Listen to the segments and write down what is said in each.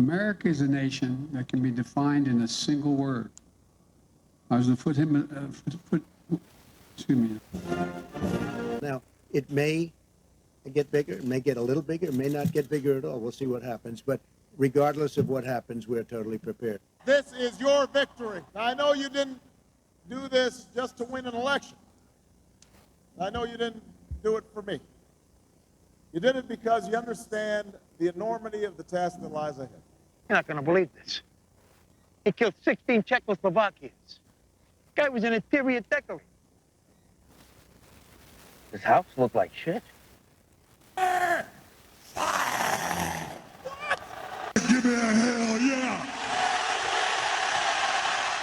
America is a nation that can be defined in a single word. I was going to excuse me. Now, it may get bigger, it may get a little bigger, it may not get bigger at all. We'll see what happens. But regardless of what happens, we're totally prepared. This is your victory. Now, I know you didn't do this just to win an election. I know you didn't do it for me. You did it because you understand the enormity of the task that lies ahead. You're not going to believe this. He killed 16 Czechoslovakians. Guy was an interior decorator. His house looked like shit. Give me a hell yeah!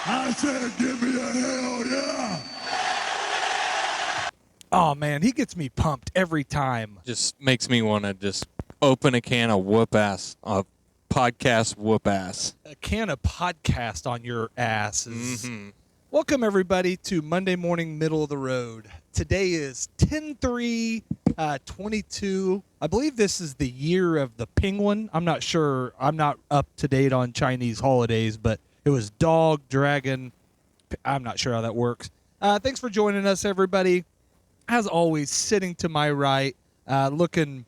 I said give me a hell yeah! Oh, man, he gets me pumped every time. Just makes me want to just open a can of whoop ass, a podcast whoop ass. A can of podcast on your asses. Mm-hmm. Welcome, everybody, to Monday Morning Middle of the Road. Today is 10/3/22. I believe this is the year of the penguin. I'm not sure. I'm not up to date on Chinese holidays, but it was dog, dragon. I'm not sure how that works. Thanks for joining us, everybody. As always, sitting to my right, looking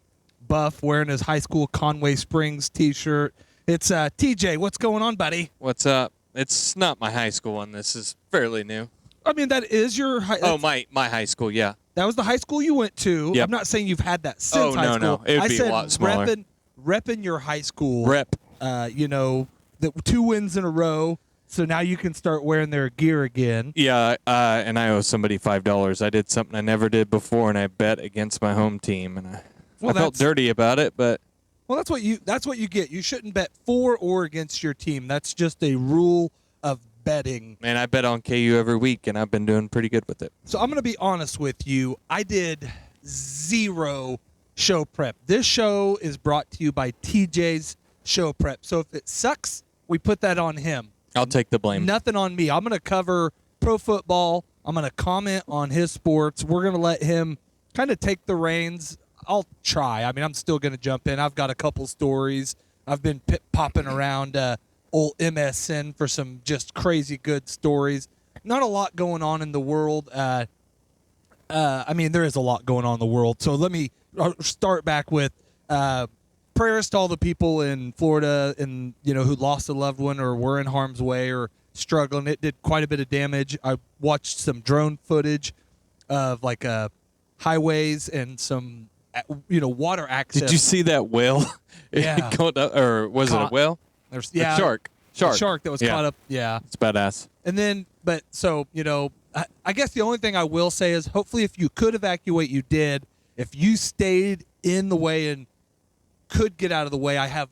buff, wearing his high school Conway Springs T-shirt. It's TJ. What's going on, buddy? What's up? It's not my high school one. This is fairly new. I mean, that is your high... Oh, my high school, yeah. That was the high school you went to. Yep. I'm not saying you've had that since high school. No. It would be a lot smaller. Repping your high school. Rep. The 2 wins in a row. So now you can start wearing their gear again. Yeah, and I owe somebody $5. I did something I never did before, and I bet against my home team, and I felt dirty about it, but... Well, that's what you get. You shouldn't bet for or against your team. That's just a rule of betting. Man, I bet on KU every week, and I've been doing pretty good with it. So I'm going to be honest with you. I did 0 show prep. This show is brought to you by TJ's Show Prep. So if it sucks, we put that on him. I'll take the blame. Nothing on me. I'm going to cover pro football. I'm going to comment on his sports. We're going to let him kind of take the reins. I'll try. I mean, I'm still going to jump in. I've got a couple stories. I've been popping around old MSN for some just crazy good stories. Not a lot going on in the world. I mean, there is a lot going on in the world. So let me start back with prayers to all the people in Florida and who lost a loved one or were in harm's way or struggling. It did quite a bit of damage. I watched some drone footage of highways and some water access. Did you see that whale? Yeah. Or was it a whale? A shark. A shark that was caught up. Yeah. It's badass. And then, I guess the only thing I will say is hopefully if you could evacuate, you did. If you stayed in the way and could get out of the way, I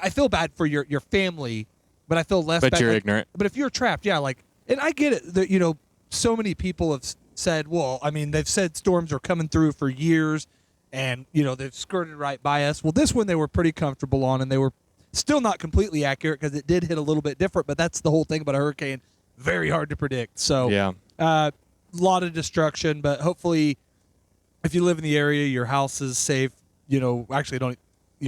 feel bad for your family, but I feel less bad. But you're ignorant. But if you're trapped, yeah, and I get it that, so many people have said, well, I mean, they've said storms are coming through for years and, they've skirted right by us. Well, this one they were pretty comfortable on, and they were still not completely accurate because it did hit a little bit different, but that's the whole thing about a hurricane. Very hard to predict. So, yeah. A lot of destruction, but hopefully if you live in the area, your house is safe, your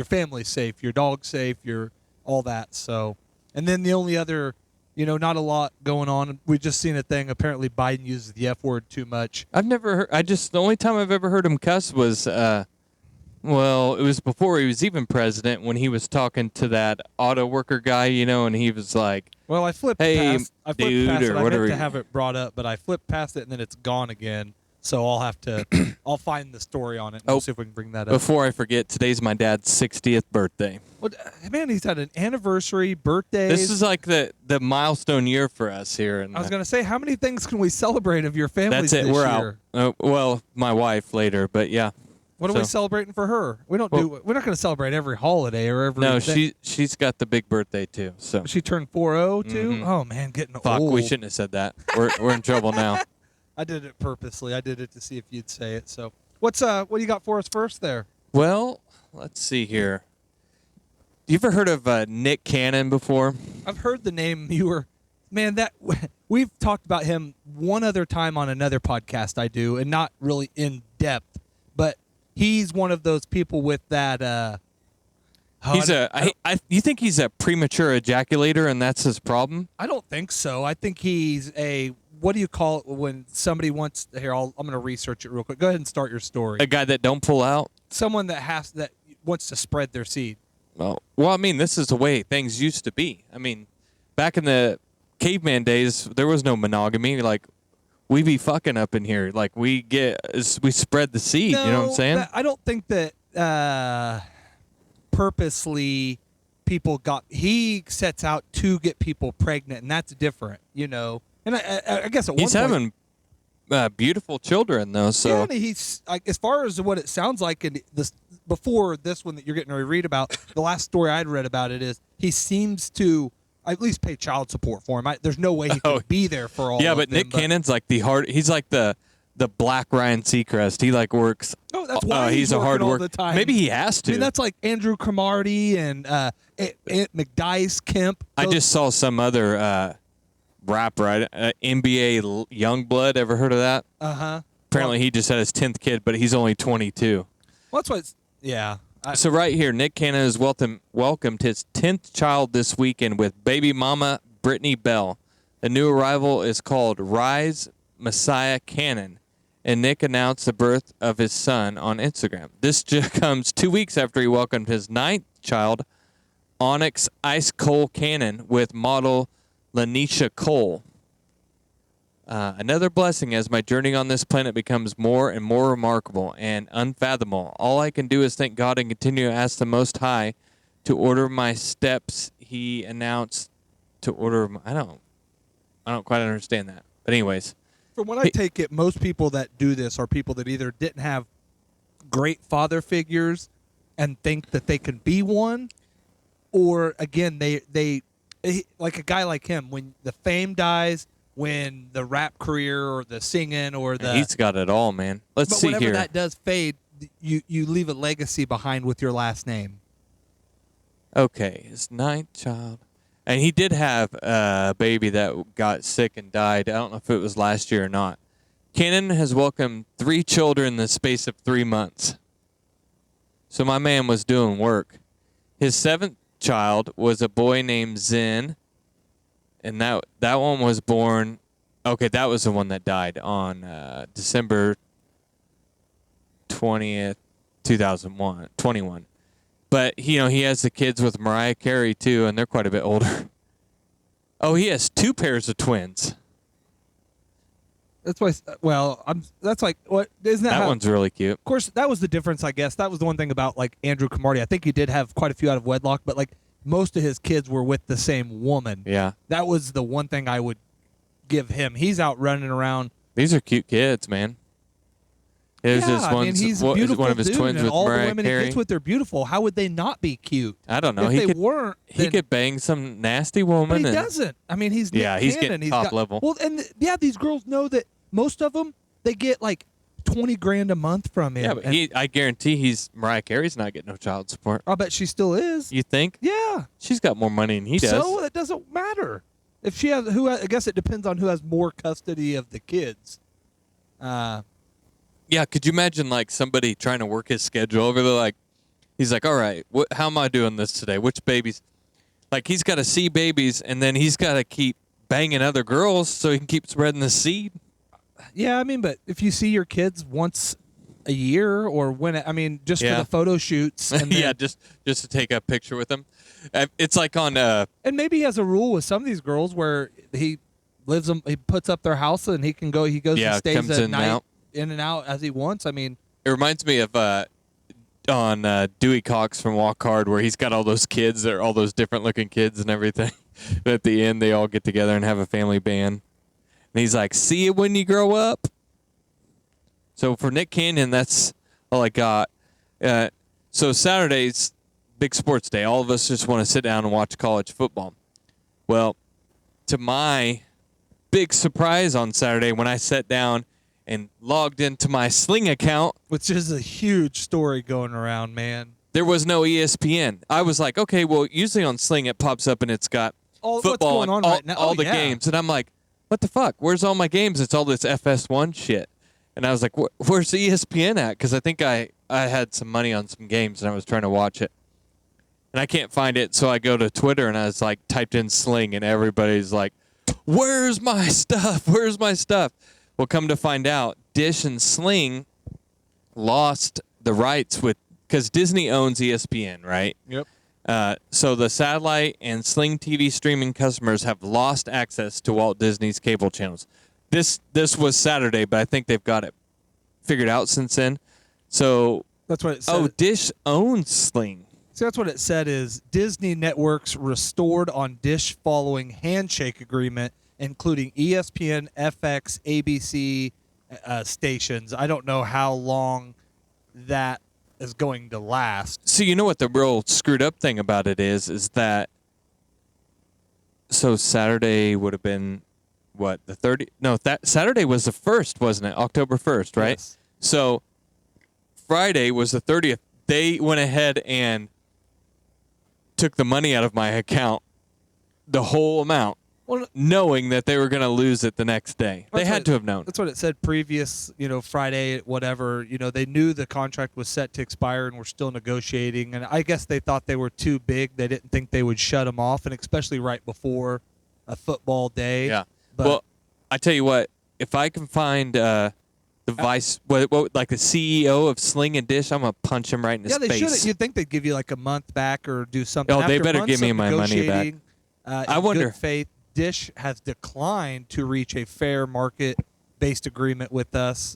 family's safe, your dog's safe, your all that. So, and then the only other, not a lot going on. We've just seen a thing. Apparently, Biden uses the F word too much. I've never heard. The only time I've ever heard him cuss was, it was before he was even president when he was talking to that auto worker guy, and he was like, "Well, I flipped past it. I meant to have it brought up, but I flipped past it and then it's gone again. So I'll have to. I'll find the story on it and we'll see if we can bring that up. Before I forget, today's my dad's 60th birthday. Well, man, he's had an anniversry, birthday. This is like the milestone year for us here. I was going to say, how many things can we celebrate of your family this year? We're out. Well, my wife later, but yeah. What are we celebrating for her? We're not going to celebrate every holiday or every. No, she's got the big birthday too. So she turned 40 too. Mm-hmm. Oh man, getting Fuck, old. We shouldn't have said that. We're in trouble now. I did it purposely. I did it to see if you'd say it. So what do you got for us first there? Well, let's see here. You ever heard of Nick Cannon before? I've heard the name. We've talked about him one other time on another podcast I do, and not really in depth, but he's one of those people with that He's you think he's a premature ejaculator and that's his problem? I don't think so. I think he's a, what do you call it when somebody wants, here, I'm going to research it real quick. Go ahead and start your story. A guy that don't pull out? Someone that wants to spread their seed. Well, I mean, this is the way things used to be. I mean, back in the caveman days, there was no monogamy. Like, we be fucking up in here. Like, we spread the seed. No, you know what I'm saying? I don't think that purposely people he sets out to get people pregnant, and that's different, you know. And I guess at He's one point, having beautiful children, though. So yeah, and he's like, as far as what it sounds like, and this before this one that you're getting ready to read about, the last story I'd read about it is he seems to at least pay child support for him. There's no way he could be there for all. Yeah, of but them, Nick Cannon's like he's like the black Ryan Seacrest. He like works. Oh, that's why he's a hard working all worker. the time. Maybe he has to. I mean, that's like Andrew Cromartie and Aunt McDice Kemp. I just saw some other rapper, NBA Youngblood. Ever heard of that? Apparently, he just had his 10th kid, but he's only 22. Well, that's what. Yeah. So right here, Nick Cannon has welcomed his 10th child this weekend with baby mama Brittany Bell. The new arrival is called Rise Messiah Cannon, and Nick announced the birth of his son on Instagram. This comes 2 weeks after he welcomed his 9th child, Onyx Ice Cole Cannon, with model Lanisha Cole. Another blessing as my journey on this planet becomes more and more remarkable and unfathomable. All I can do is thank God and continue to ask the Most High to order my steps. He announced to order. I don't quite understand that. But anyways, from what I take it, most people that do this are people that either didn't have great father figures and think that they can be one, or again, they like a guy like him, when the fame dies, when the rap career or the singing or the he's got it all, man. Let's but see whenever here. that does fade, you leave a legacy behind with your last name. Okay, his 9th child. And he did have a baby that got sick and died. I don't know if it was last year or not. Cannon has welcomed 3 children in the space of 3 months. So my man was doing work. His 7th child was a boy named Zen. And that one was born. Okay, that was the one that died on December 20th, 2021. But he has the kids with Mariah Carey too, and they're quite a bit older. Oh, he has 2 pairs of twins. That's why. Well, that's like what isn't that? That one's really cute. Of course, that was the difference, I guess. That was the one thing about like Andrew Cromartie. I think he did have quite a few out of wedlock, but like most of his kids were with the same woman. Yeah. That was the one thing I would give him. He's out running around. These are cute kids, man. There's this one. He's a beautiful one of his dude, twins and with all Mariah the women Carey. he gets with, they're beautiful. How would they not be cute? I don't know. If they weren't, he could bang some nasty woman. But he and, doesn't. I mean, he's Nick he's Cannon. getting top level. Well, and these girls know that most of them they get like $20,000 a month from him. Yeah, but I guarantee Mariah Carey's not getting no child support. I bet she still is. You think? Yeah. She's got more money than he does. So it doesn't matter if she has. I guess it depends on who has more custody of the kids. Yeah, could you imagine like somebody trying to work his schedule over? They're like, he's like, all right, how am I doing this today? Which babies? Like he's got to see babies, and then he's got to keep banging other girls so he can keep spreading the seed. Yeah, I mean, but if you see your kids once a year or just for the photo shoots, and then, yeah, just to take a picture with them. It's like on and maybe he has a rule with some of these girls where he puts up their house and he goes and stays comes at in night. and out. In and out as he wants. I mean, it reminds me of on Dewey Cox from Walk Hard, where he's got all those kids, they're all those different looking kids and everything. But at the end, they all get together and have a family band. And he's like, "See you when you grow up." So for Nick Cannon, that's all I got. So Saturday's big sports day. All of us just want to sit down and watch college football. Well, to my big surprise on Saturday, when I sat down and logged into my Sling account, which is a huge story going around, man. there was no ESPN. I was like, okay, well, usually on Sling it pops up and it's got football what's going on and right now. all the games. And I'm like, what the fuck? Where's all my games? It's all this FS1 shit. And I was like, where's the ESPN at? Because I think I had some money on some games and I was trying to watch it. and I can't find it. So I go to Twitter and I was like, typed in Sling, and everybody's like, "Where's my stuff? Where's my stuff?" Well, come to find out, Dish and Sling lost the rights because Disney owns ESPN, right? Yep. So the satellite and Sling TV streaming customers have lost access to Walt Disney's cable channels. This was Saturday, but I think they've got it figured out since then. So, That's what it said. oh, Dish owns Sling. So that's what it said is Disney networks restored on Dish following handshake agreement, including ESPN, FX, ABC stations. I don't know how long that is going to last. So you know what the real screwed up thing about it is that so Saturday would have been what, the 30? No, that Saturday was the 1st, wasn't it? October 1st, right? Yes. So Friday was the 30th. They went ahead and took the money out of my account, the whole amount, Well, knowing that they were going to lose it the next day. They That's had what- to have known. That's what it said previous, Friday, whatever. They knew the contract was set to expire and were still negotiating. And I guess they thought they were too big. They didn't think they would shut them off, and especially right before a football day. Yeah. But Well, I tell you what, if I can find the vice, like the CEO of Sling and Dish, I'm going to punch him right in his yeah, they face. should. You'd think they'd give you like a month back or do something. Oh, they After better months give me of my money back. negotiating, I in wonder- good faith, Dish has declined to reach a fair market-based agreement with us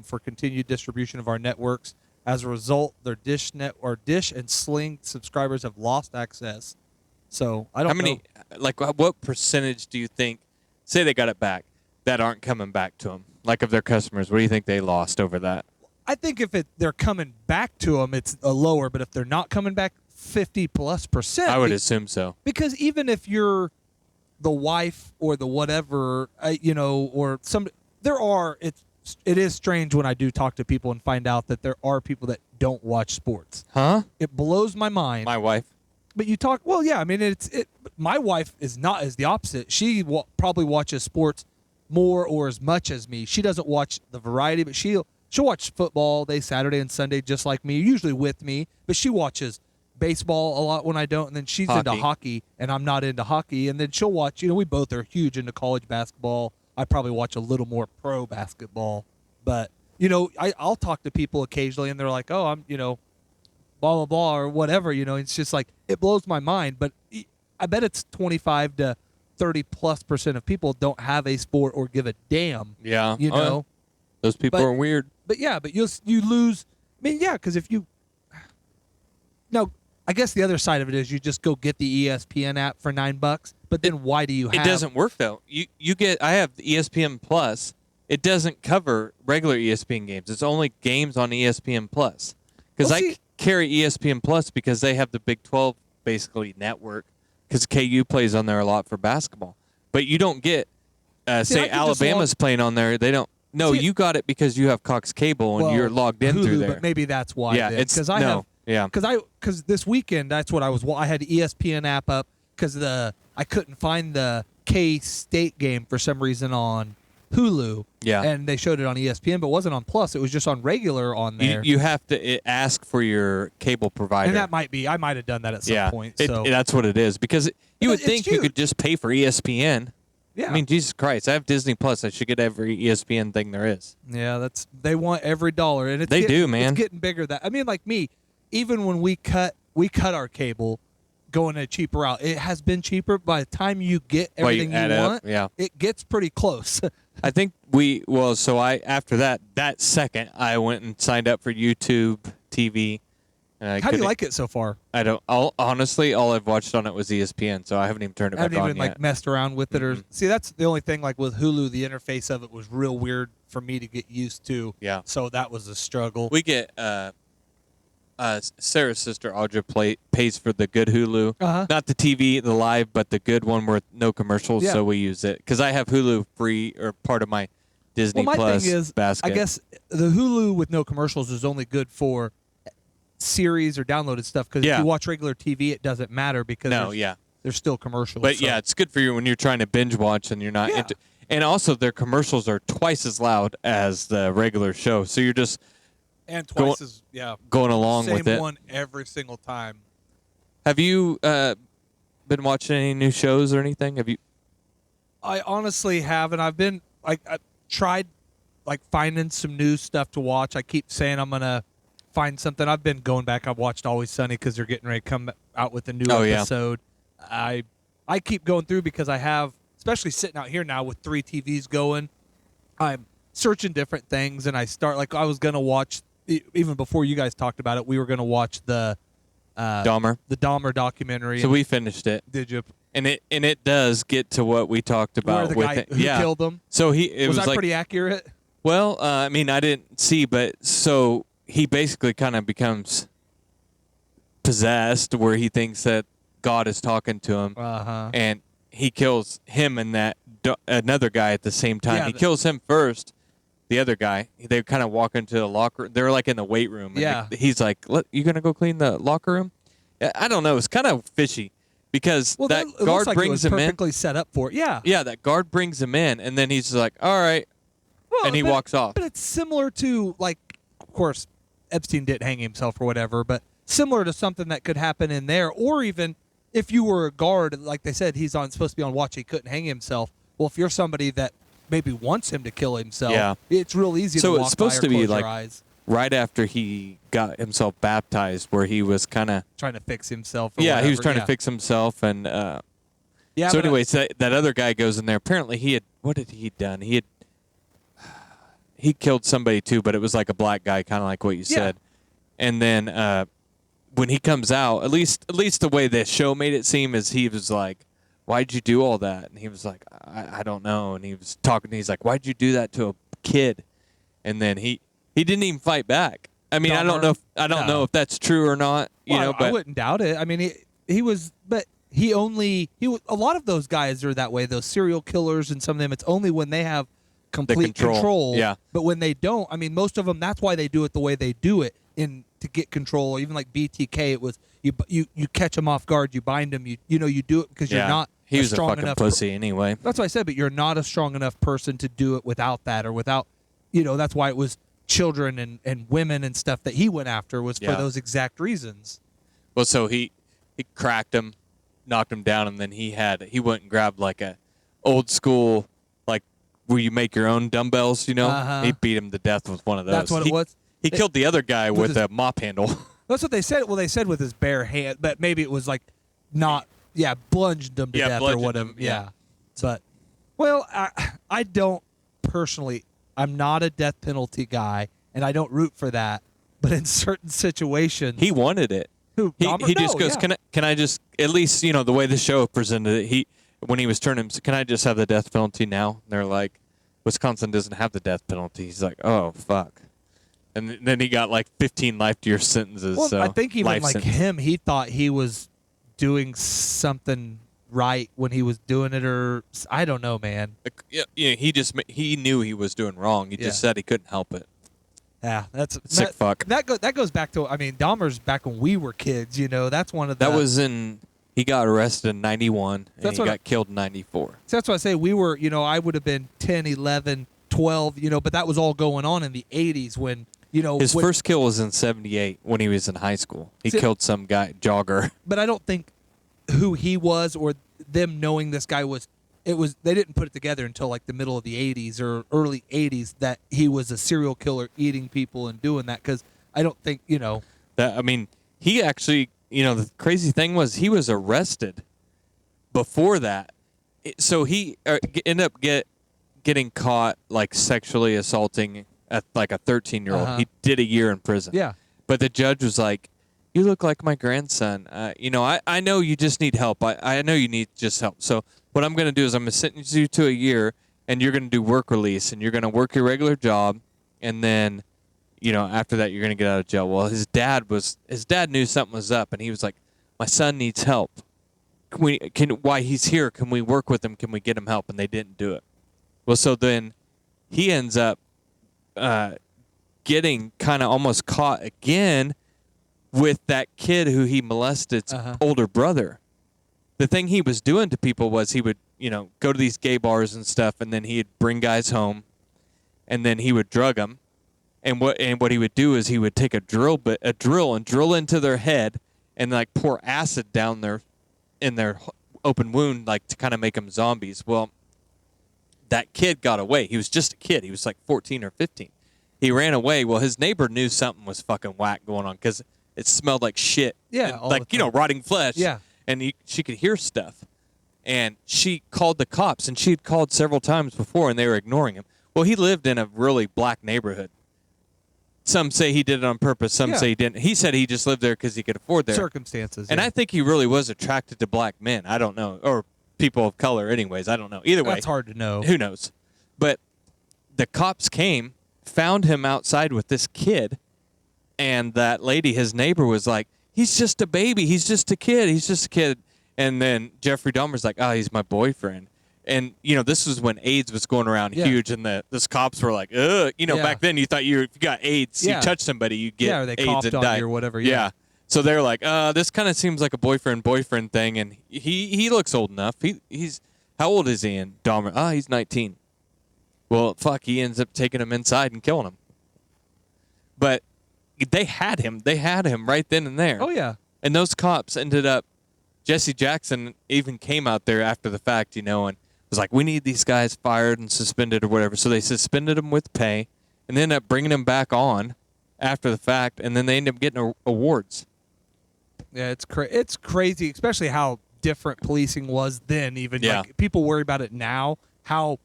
for continued distribution of our networks. As a result, their Dish and Sling subscribers have lost access. So I don't How many, know. what percentage do you think, say they got it back, that aren't coming back to them? Like of their customers, what do you think they lost over that? I think if they're coming back to them, it's a lower. But if they're not coming back, 50+%. I would assume so. Because even if you're the wife or the whatever, or some, it is strange when I do talk to people and find out that there are people that don't watch sports. Huh? It blows my mind. My wife. But you talk, well, yeah, I mean, my wife is the opposite. She probably watches sports more or as much as me. She doesn't watch the variety, but she'll watch football day, Saturday and Sunday, just like me, usually with me. But she watches baseball a lot when I don't, and then she's into hockey, and I'm not into hockey. And then she'll watch, we both are huge into college basketball. I probably watch a little more pro basketball. But, I'll talk to people occasionally, and they're like, oh, I'm, blah, blah, blah, or whatever, It's just like, it blows my mind. But I bet it's 25 to 30+% of people don't have a sport or give a damn. Yeah. You know? Those people But- are weird. But yeah, but you lose. I mean, yeah, because if you. Now, I guess the other side of it is you just go get the ESPN app for $9. But then why do you have? It doesn't work though. You get. I have the ESPN Plus. It doesn't cover regular ESPN games. It's only games on ESPN Plus. Because Well, I see- carry ESPN Plus because they have the Big 12 basically network. Because KU plays on there a lot for basketball. But you don't get. See, I say could just Alabama's playing on there. They don't. No, See, you got it because you have Cox Cable and Well, you're logged in Hulu, through there. But maybe that's why. Yeah, then, it's- because I no, have. yeah. Because this weekend that's what I had the ESPN app up because I couldn't find the K-State game for some reason on Hulu. Yeah. And they showed it on ESPN, but it wasn't on Plus. It was just on regular on there. You have to ask for your cable provider. and that I might have done that at some point. So that's what it is. Because you would It's think you huge. could just pay for ESPN. yeah. I mean, Jesus Christ, I have Disney Plus. I should get every ESPN thing there is. Yeah, they want every dollar, and They do, man. It's getting bigger. I mean, like me, even when we cut our cable, going a cheaper route, it has been cheaper. By the time you get Well, you everything you add up, want, yeah. it gets pretty close. I think after that second, I went and signed up for YouTube TV. How do you like it so far? I don't. Honestly, all I've watched on it was ESPN, so I haven't even turned it I back haven't on even yet. like messed around with it, or see. That's the only thing. Like with Hulu, the interface of it was real weird for me to get used to. Yeah. So that was a struggle. We get Sarah's sister Audra pays for the good Hulu, Uh-huh. not the TV, the live, but the good one with no commercials. Yeah. So we use it because I have Hulu free or part of my Disney well, my Plus thing is, basket. I guess the Hulu with no commercials is only good for series or downloaded stuff because Yeah. if you watch regular TV, it doesn't matter because No, yeah. there's still commercials. But so. yeah, it's good for you when you're trying to binge watch and you're not Yeah. into. And also, their commercials are twice as loud as the regular show, so you're just and Go- twice as going along same with it. one every single time. Have you been watching any new shows or anything? Have you? I honestly haven't. I tried like finding some new stuff to watch. I keep saying I'm gonna find something. I've been going back. I've watched Always Sunny because they're getting ready to come out with a new episode. I keep going through because I have, especially sitting out here now with 3 TVs going. I'm searching different things, and I start like I was gonna watch even before you guys talked about it. We were gonna watch the Dahmer documentary. So we finished it. Did you? And it does get to what we talked about Where the with guy it. who killed him? So it was that like, pretty accurate? well, I mean, I didn't see, but so he basically kind of becomes possessed, where he thinks that God is talking to him, and he kills him and that another guy at the same time. Yeah, he kills him first. The other guy, they kind of walk into the locker. They're like in the weight room. And Yeah. he's like, "You gonna go clean the locker room?" I don't know. It's kind of fishy because that it guard looks like brings it was him in. perfectly set up for it. Yeah. Yeah, that guard brings him in, and then he's just like, "All right," Well, and he but- walks off. But it's similar to, like, of course, Epstein didn't hang himself or whatever, but similar to something that could happen in there. Or even if you were a guard, like they said, he's supposed to be on watch, he couldn't hang himself. Well, if you're somebody that maybe wants him to kill himself, Yeah. it's real easy So to it's walk supposed by or to be close like your eyes, right after he got himself baptized, where he was kind of trying to fix himself. Or he was whatever. trying Yeah. to fix himself, and Yeah. so but I- anyways, that other guy goes in there. Apparently, what had he done? He killed somebody too, but it was like a black guy, kind of like what you said. And then when he comes out, at least the way the show made it seem is he was like, "Why'd you do all that?" And he was like, I don't know. And he was talking. He's like, "Why'd you do that to a kid?" And then he didn't even fight back. I mean, I don't know. I don't know if that's true or not. Well, But I wouldn't doubt it. I mean, he was, but he was. A lot of those guys are that way. Those serial killers and some of them, it's only when they have complete control. Yeah. But when they don't, I mean, most of them, that's why they do it the way they do it to get control. Even like BTK, it was you catch them off guard, you bind them, you do it because you're not. He was a strong fucking enough pussy anyway. That's what I said. But you're not a strong enough person to do it without that, or without, that's why it was children and women and stuff that he went after was for those exact reasons. Well, so he cracked him, knocked him down, and then he went and grabbed like a old school, like where you make your own dumbbells. He beat him to death with one of those. That's what it was. He killed the other guy with his- a mop handle. That's what they said. Well, they said with his bare hand, but maybe it was like not. Yeah, bludgeoned him to death or bludgeoned whatever. him, Yeah. But, well, I don't personally. I'm not a death penalty guy, and I don't root for that. But in certain situations, He wanted it. Who, He Dahmer? just No, goes, yeah. can I just, at least, the way the show presented it, when he was turning, can I just have the death penalty now? And they're like, Wisconsin doesn't have the death penalty. He's like, oh, fuck. And then he got like 15 life-to-year sentences. Well, so I think even life like sentence. him, he thought he was doing something right when he was doing it, or I don't know, man. Yeah, he knew he was doing wrong. He just said he couldn't help it. Yeah, that's Sick fuck. That goes back to, I mean, Dahmer's back when we were kids. That's one of the. That was he got arrested in 91, and That's he what got killed in 94. So that's why I say we were. I would have been 10, 11, 12. But that was all going on in the 80s when. His first kill was in 78 when he was in high school. He See- killed some guy, jogger. But I don't think who he was or them knowing this guy was. They didn't put it together until like the middle of the 80s or early 80s that he was a serial killer eating people and doing that, because I don't think He actually, the crazy thing was he was arrested before that. So he ended up getting caught like sexually assaulting like a 13-year-old. Uh-huh. He did a year in prison. Yeah. But the judge was like, "You look like my grandson. I know you just need help. I know you need just help. So what I'm going to do is I'm going to sentence you to a year, and you're going to do work release, and you're going to work your regular job, and then, after that you're going to get out of jail." Well, his dad knew something was up, and he was like, "My son needs help. Why he's here? Can we work with him? Can we get him help?" And they didn't do it. Well, so then he ends up getting kind of almost caught again with that kid who he molested's older brother. The thing he was doing to people was he would, go to these gay bars and stuff, and then he'd bring guys home, and then he would drug them. And what he would do is he would take a drill and drill into their head, and like pour acid down their in their open wound, like to kind of make them zombies. Well, that kid got away. He was just a kid. He was like 14 or 15. He ran away. Well, his neighbor knew something was fucking whack going on because it smelled like shit. Yeah, and, all like the time. rotting flesh. Yeah. And she could hear stuff, and she called the cops, and she had called several times before, and they were ignoring him. Well, he lived in a really black neighborhood. Some say he did it on purpose. Some say he didn't. He said he just lived there because he could afford there. Circumstances. And yeah. I think he really was attracted to black men. I don't know, or people of color. Anyways, I don't know. Either way, That's hard to know. who knows? But the cops came, found him outside with this kid, and that lady, his neighbor, was like, "He's just a baby. He's just a kid. He's just a kid." And then Jeffrey Dahmer's like, "Oh, he's my boyfriend." And this was when AIDS was going around huge, and those cops were like, "Ugh." Back then you thought if you got AIDS, you touch somebody, you get or they AIDS coughed and on die. you or whatever. Yeah. So they're like, this kind of seems like a boyfriend thing, and he looks old enough. He's how old is he in Dahmer? He's 19. Well, fuck, he ends up taking him inside and killing him. But they had him. They had him right then and there. Oh yeah. And those cops ended up. Jesse Jackson even came out there after the fact, and was like, "We need these guys fired and suspended or whatever." So they suspended them with pay, and then ended up bringing them back on after the fact, and then they ended up getting awards. Yeah, it's crazy, especially how different policing was then. Even like people worry about it now, how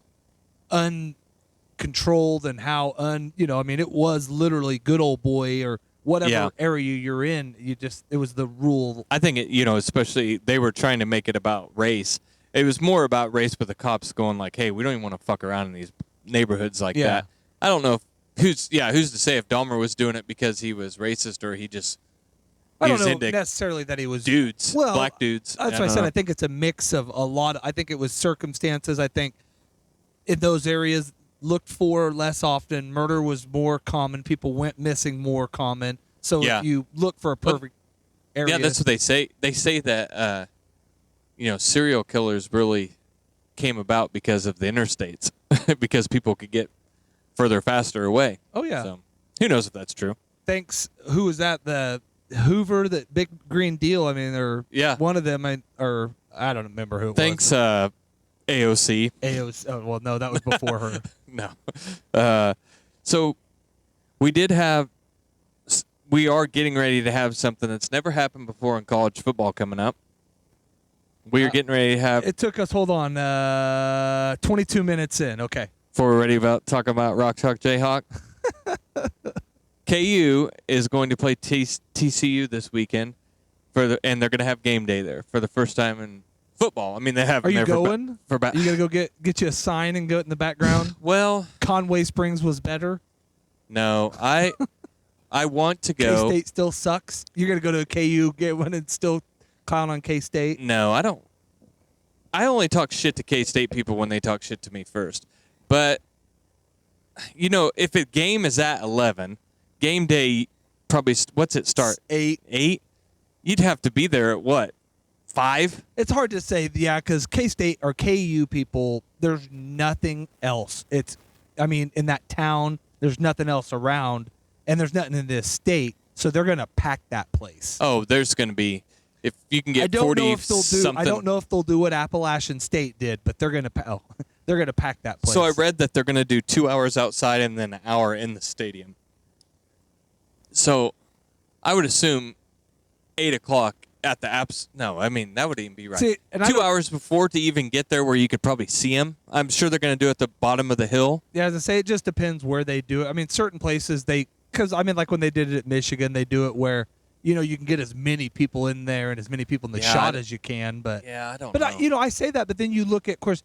uncontrolled and how it was literally good old boy or whatever area you're in. It was the rule. I think especially they were trying to make it about race. It was more about race, but the cops going like, "Hey, we don't even want to fuck around in these neighborhoods like that." I don't know who's to say if Dahmer was doing it because he was racist or he just. I don't know necessarily that he was dudes, black dudes. That's what I said. I think it's a mix of a lot. I think it was circumstances. I think in those areas looked for less often. Murder was more common. People went missing more common. So if you look for a perfect area. Yeah, that's what they say. They say that serial killers really came about because of the interstates, because people could get further, faster away. Oh yeah. So who knows if that's true? Thanks. Who was that? The Hoover, that big green deal. I mean, or one of them, or I don't remember who it Thanks, was. AOC. AOC. Oh, well, no, that was before her. No. So we are getting ready to have something that's never happened before in college football coming up. We are getting ready to have. It took us, 22 minutes in. Okay. Before we're ready about talking about Rock Chalk Jayhawk. KU is going to play TCU this weekend, and they're going to have game day there for the first time in football. I mean, they have. Are you going? You gonna go get you a sign and go in the background? Well, Conway Springs was better. No, I want to go. K-State still sucks. You're gonna go to a KU get one and still clown on K-State? No, I don't. I only talk shit to K-State people when they talk shit to me first. But if a game is at 11. Game day, probably, what's it start? 8. 8? You'd have to be there at what? 5? It's hard to say, because K-State or KU people, there's nothing else. In that town, there's nothing else around, and there's nothing in this state, so they're going to pack that place. Oh, there's going to be, if you can get 40-something. I don't know if they'll do what Appalachian State did, but they're going to pack that place. So I read that they're going to do 2 hours outside and then an hour in the stadium. So, I would assume 8 o'clock at the apps. No, that would even be right. See, 2 hours before to even get there, where you could probably see them. I'm sure they're going to do it at the bottom of the hill. Yeah, as I say, it just depends where they do it. Certain places like when they did it at Michigan, they do it where you can get as many people in there and as many people in the shot as you can. But I don't know. But I say that, but then you look at, of course.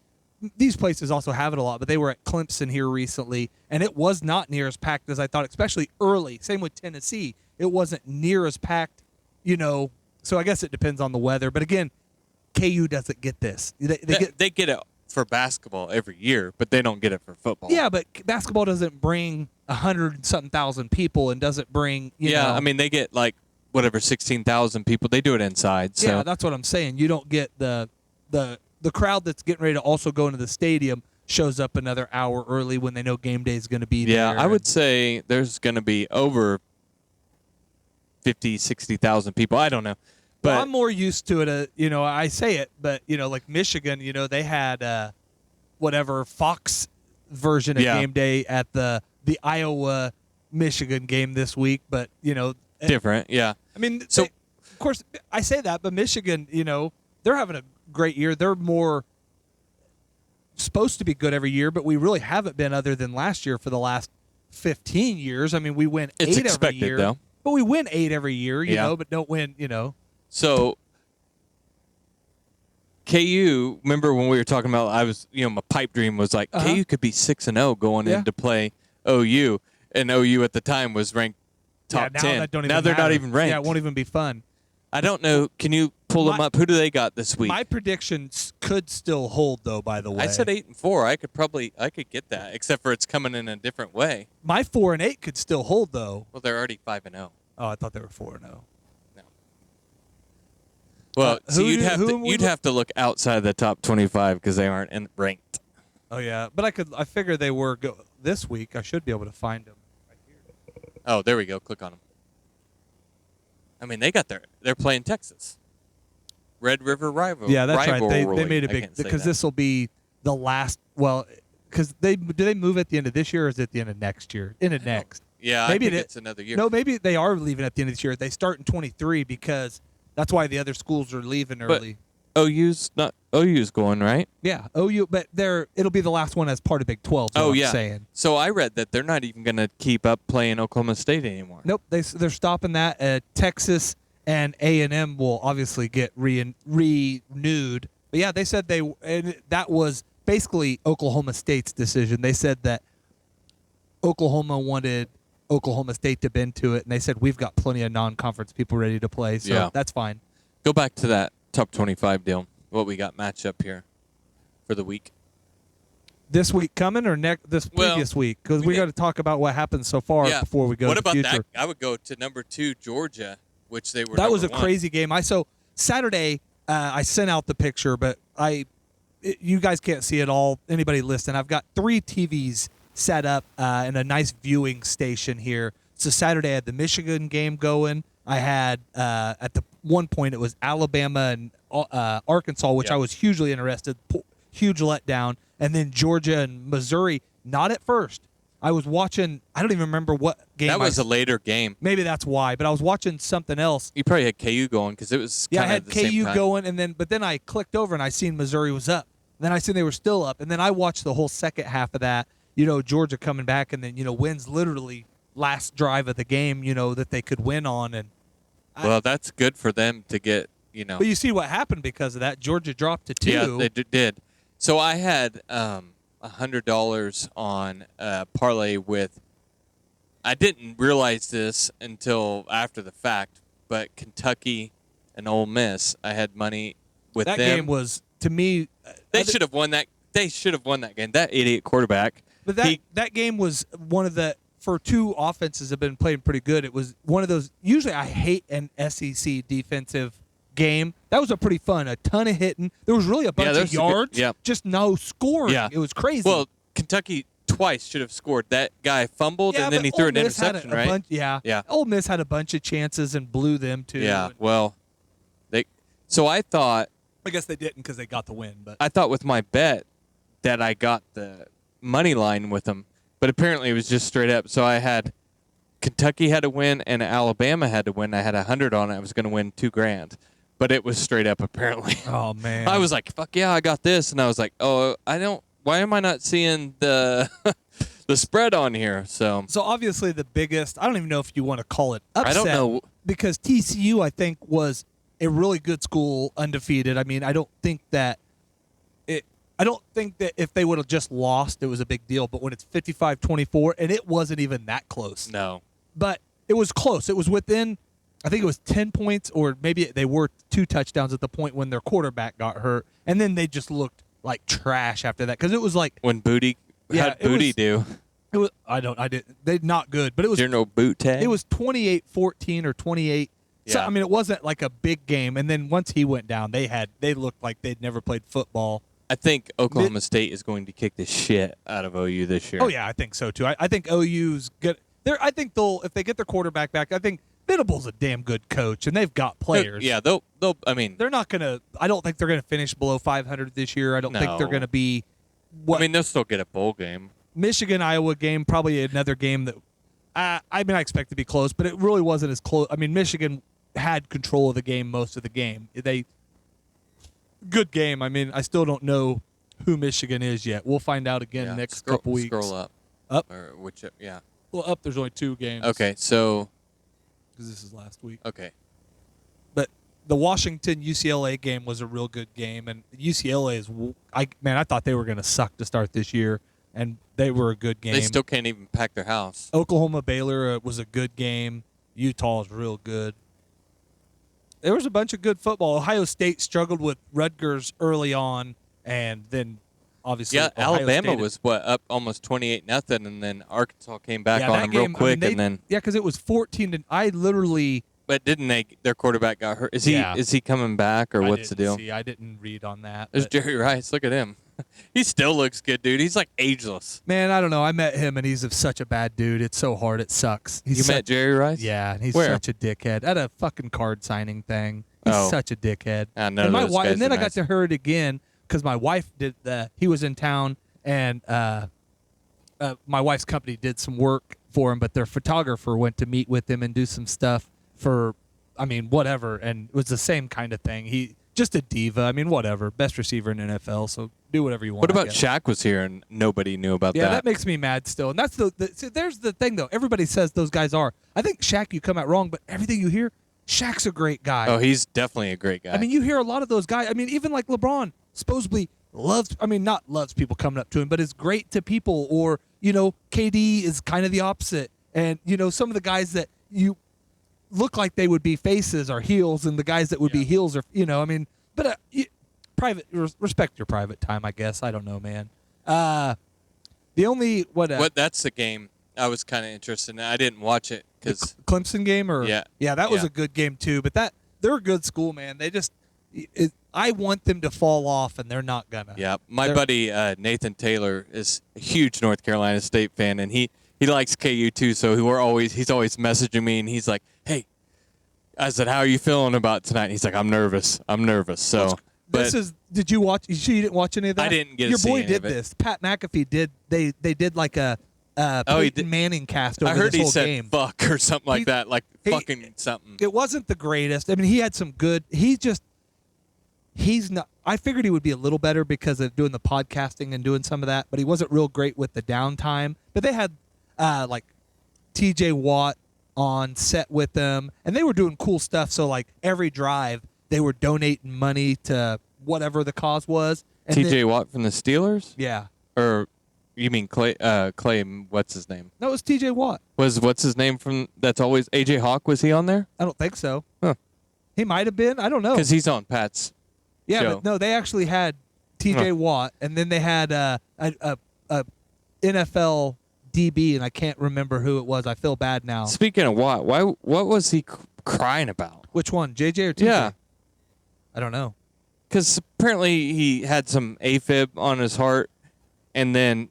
These places also have it a lot, but they were at Clemson here recently, and it was not near as packed as I thought, especially early. Same with Tennessee. It wasn't near as packed, so I guess it depends on the weather. But again, KU doesn't get this. They get it for basketball every year, but they don't get it for football. Yeah, but basketball doesn't bring 100-something thousand people and doesn't bring, they get 16,000 people. They do it inside. So. Yeah, that's what I'm saying. You don't get the crowd that's getting ready to also go into the stadium shows up another hour early when they know game day is going to be there. Yeah, I would say there's going to be over 50, 60,000 people. I don't know. But Well, I'm more used to it. I say it, but like Michigan, they had whatever Fox version of Yeah. game day at the Iowa Michigan game this week. But different, yeah. I mean, So- of course, I say that, but Michigan, they're having a great year. They're more supposed to be good every year, but we really haven't been other than last year for the last 15 years. I mean, we win It's 8 expected, every year. though. But we win 8 every year, Yeah. but don't win, So KU, remember when we were talking about, my pipe dream was like KU could be 6-0 going Yeah. in to play OU, and OU at the time was ranked top now 10. That don't even Now they're not matter. even ranked. Yeah, it won't even be fun. I don't know. Can you pull them My- up? Who do they got this week? My predictions could still hold, though. By the way, I said 8-4. I could get that, except for it's coming in a different way. my 4-8 could still hold, though. Well, they're already 5-0. Oh, I thought they were 4-0. Well, so who you'd have to look outside the top 25 because they aren't ranked. Oh yeah, but I figure they were this week. I should be able to find them. Oh, there we go. Click on them. I mean, they're playing Texas. Red River rival. Yeah, that's right. They rivalry. made a I big can't say because that. this will be the last. Well, because do they move at the end of this year or is it at the end of next year? End of next. Yeah, maybe I think it's another year. No, maybe they are leaving at the end of this year. They start in 23 because that's why the other schools are leaving early. OU's going, right? Yeah, OU, but it'll be the last one as part of Big 12. Oh, I'm yeah. saying. So I read that they're not even going to keep up playing Oklahoma State anymore. Nope, they're stopping that. Texas and A&M will obviously get renewed. But yeah, they said and that was basically Oklahoma State's decision. They said that Oklahoma wanted Oklahoma State to bend to it, and they said we've got plenty of non-conference people ready to play, so Yeah. that's fine. Go back to that top 25 deal. What we got matched up here for the week. This week coming or this previous week? Because we got to talk about what happened so far before we go What to about the future. that? I would go to number 2, Georgia, which they were. That was a number 1. crazy game. So Saturday, I sent out the picture, but you guys can't see it all. Anybody listening, I've got 3 TVs set up in a nice viewing station here. So Saturday I had the Michigan game going. I had at the one point it was Alabama and Arkansas, which I was hugely interested. Huge letdown, and then Georgia and Missouri. Not at first. I was watching. I don't even remember what game. That was a later game. Maybe that's why. But I was watching something else. You probably had KU going because it was. Yeah, I kinda had the same KU time. going, but then I clicked over and I seen Missouri was up. Then I seen they were still up, and then I watched the whole second half of that. Georgia coming back, and then wins literally last drive of the game. That they could win on, and Well, that's good for them to get. but you see what happened because of that. Georgia dropped to 2. Yeah, they did. So I had $100 on parlay with. I didn't realize this until after the fact, but Kentucky and Ole Miss, I had money with that them. game was to me. They should have won that. They should have won that game. That idiot quarterback. But that game was one of the for 2 offenses have been playing pretty good. It was one of those. Usually, I hate an SEC defensive game. That was a pretty fun. A ton of hitting. There was really a bunch of yards. Just no scoring. Yeah. It was crazy. Well, Kentucky twice should have scored. That guy fumbled and then but he threw Ole an Miss had interception, a right? bunch- yeah. Ole Miss had a bunch of chances and blew them too. Yeah. Well, So I thought. I guess they didn't because they got the win. But I thought with my bet that I got the money line with them, but apparently it was just straight up. So I had Kentucky had to win and Alabama had to win. I had 100 on it. I was going to win $2,000, but it was straight up apparently. oh man, I was like, "Fuck yeah, I got this," and I was like, "Oh, I don't. Why am I not seeing the the spread on here?" So obviously the biggest. I don't even know if you want to call it upset. I don't know. Because TCU I think was a really good school, undefeated. I mean, I don't think that if they would have just lost, it was a big deal. But when it's 55-24, and it wasn't even that close. No. But it was close. It was within, I think it was 10 points, or maybe they were 2 touchdowns at the point when their quarterback got hurt. And then they just looked like trash after that. Because it was like. When Booty, how'd Booty do? It was, they're not good. But it was. Is there no boot tag? It was 28-14 or 28. So, Yeah. I mean, it wasn't like a big game. And then once he went down, they looked like they'd never played football. I think Oklahoma State is going to kick the shit out of OU this year. Oh yeah, I think so too. I think OU's good. I think if they get their quarterback back, I think Venables a damn good coach, and they've got players. Yeah, they'll. I mean, They're not going to – I don't think they're going to finish below 500 this year. I don't think they're No. going to be – I mean, they'll still get a bowl game. Michigan-Iowa game, probably another game that I expect to be close, but it really wasn't as close. I mean, Michigan had control of the game most of the game. Good game. I mean, I still don't know who Michigan is yet. We'll find out again Yeah, next scroll, couple weeks. Scroll up. Up? Or which? Yeah. Well, up, there's only 2 games. Okay, so Because this is last week. okay. But the Washington-UCLA game was a real good game, and UCLA is I thought they were going to suck to start this year, and they were a good game. They still can't even pack their house. Oklahoma-Baylor was a good game. Utah is real good. There was a bunch of good football. Ohio State struggled with Rutgers early on, and then obviously Yeah, Ohio Alabama State was up almost 28-0, and then Arkansas came back yeah, on that them game, real quick, they, and then. yeah, because it was 14 I literally. But didn't they? Their quarterback got hurt. Is he? Yeah. Is he coming back, or I what's the didn't deal? see. I didn't read on that. There's but- Jerry Rice. Look at him. He still looks good, dude. He's like ageless. Man, I don't know. I met him, and he's such a bad dude. It's so hard. It sucks. He's You met Jerry Rice? Yeah, and he's Where? such a dickhead. At a fucking card signing thing. He's Oh. such a dickhead. None and of my those wife, guys and then are I got nice. to hear it again because my wife did he was in town, and my wife's company did some work for him, but their photographer went to meet with him and do some stuff for, I mean, whatever, and it was the same kind of thing. He just a diva. I mean, whatever. Best receiver in NFL, so do whatever you want. What I about guess. Shaq was here and nobody knew about Yeah, that? that makes me mad still. And that's see, there's the thing, though. Everybody says those guys are. I think Shaq, you come out wrong, but everything you hear, Shaq's a great guy. Oh, he's definitely a great guy. I mean, you hear a lot of those guys. I mean, even like LeBron supposedly not loves people coming up to him, but is great to people. Or, KD is kind of the opposite. And, some of the guys that you look like they would be faces are heels, and the guys that would be heels are, but respect your private time, I guess. I don't know, man. The only, that's the game I was kind of interested in. I didn't watch it because Clemson game or Yeah. that was Yeah. a good game too, but they're a good school, man. They just I want them to fall off, and they're not gonna. yeah, my buddy Nathan Taylor is a huge North Carolina State fan, and he likes KU too. So he's always messaging me, and he's like, "Hey," I said, "How are you feeling about tonight?" And he's like, "I'm nervous. So." But Did you watch? You didn't watch any of that? I didn't get to Your see boy any did of it. this. Pat McAfee did. They did like a he Peyton did. Manning cast over I heard this he whole said game. "fuck" or something like that, like he- fucking something. It wasn't the greatest. I mean, he had some good. He's not. I figured he would be a little better because of doing the podcasting and doing some of that, but he wasn't real great with the downtime. But they had like T.J. Watt on set with them, and they were doing cool stuff. So like every drive, they were donating money to whatever the cause was. And T.J. then- Watt from the Steelers, yeah. or you mean Clay? What's his name? No, it was T.J. Watt. What's his name from? That's always AJ Hawk. Was he on there? I don't think so. Huh. He might have been. I don't know. Because he's on Pat's. Yeah, show. but no, they actually had T.J. Huh. Watt, and then they had a NFL DB, and I can't remember who it was. I feel bad now. Speaking of Watt, what was he crying about? Which one, JJ or TJ? Yeah. I don't know. Because apparently he had some AFib on his heart, and then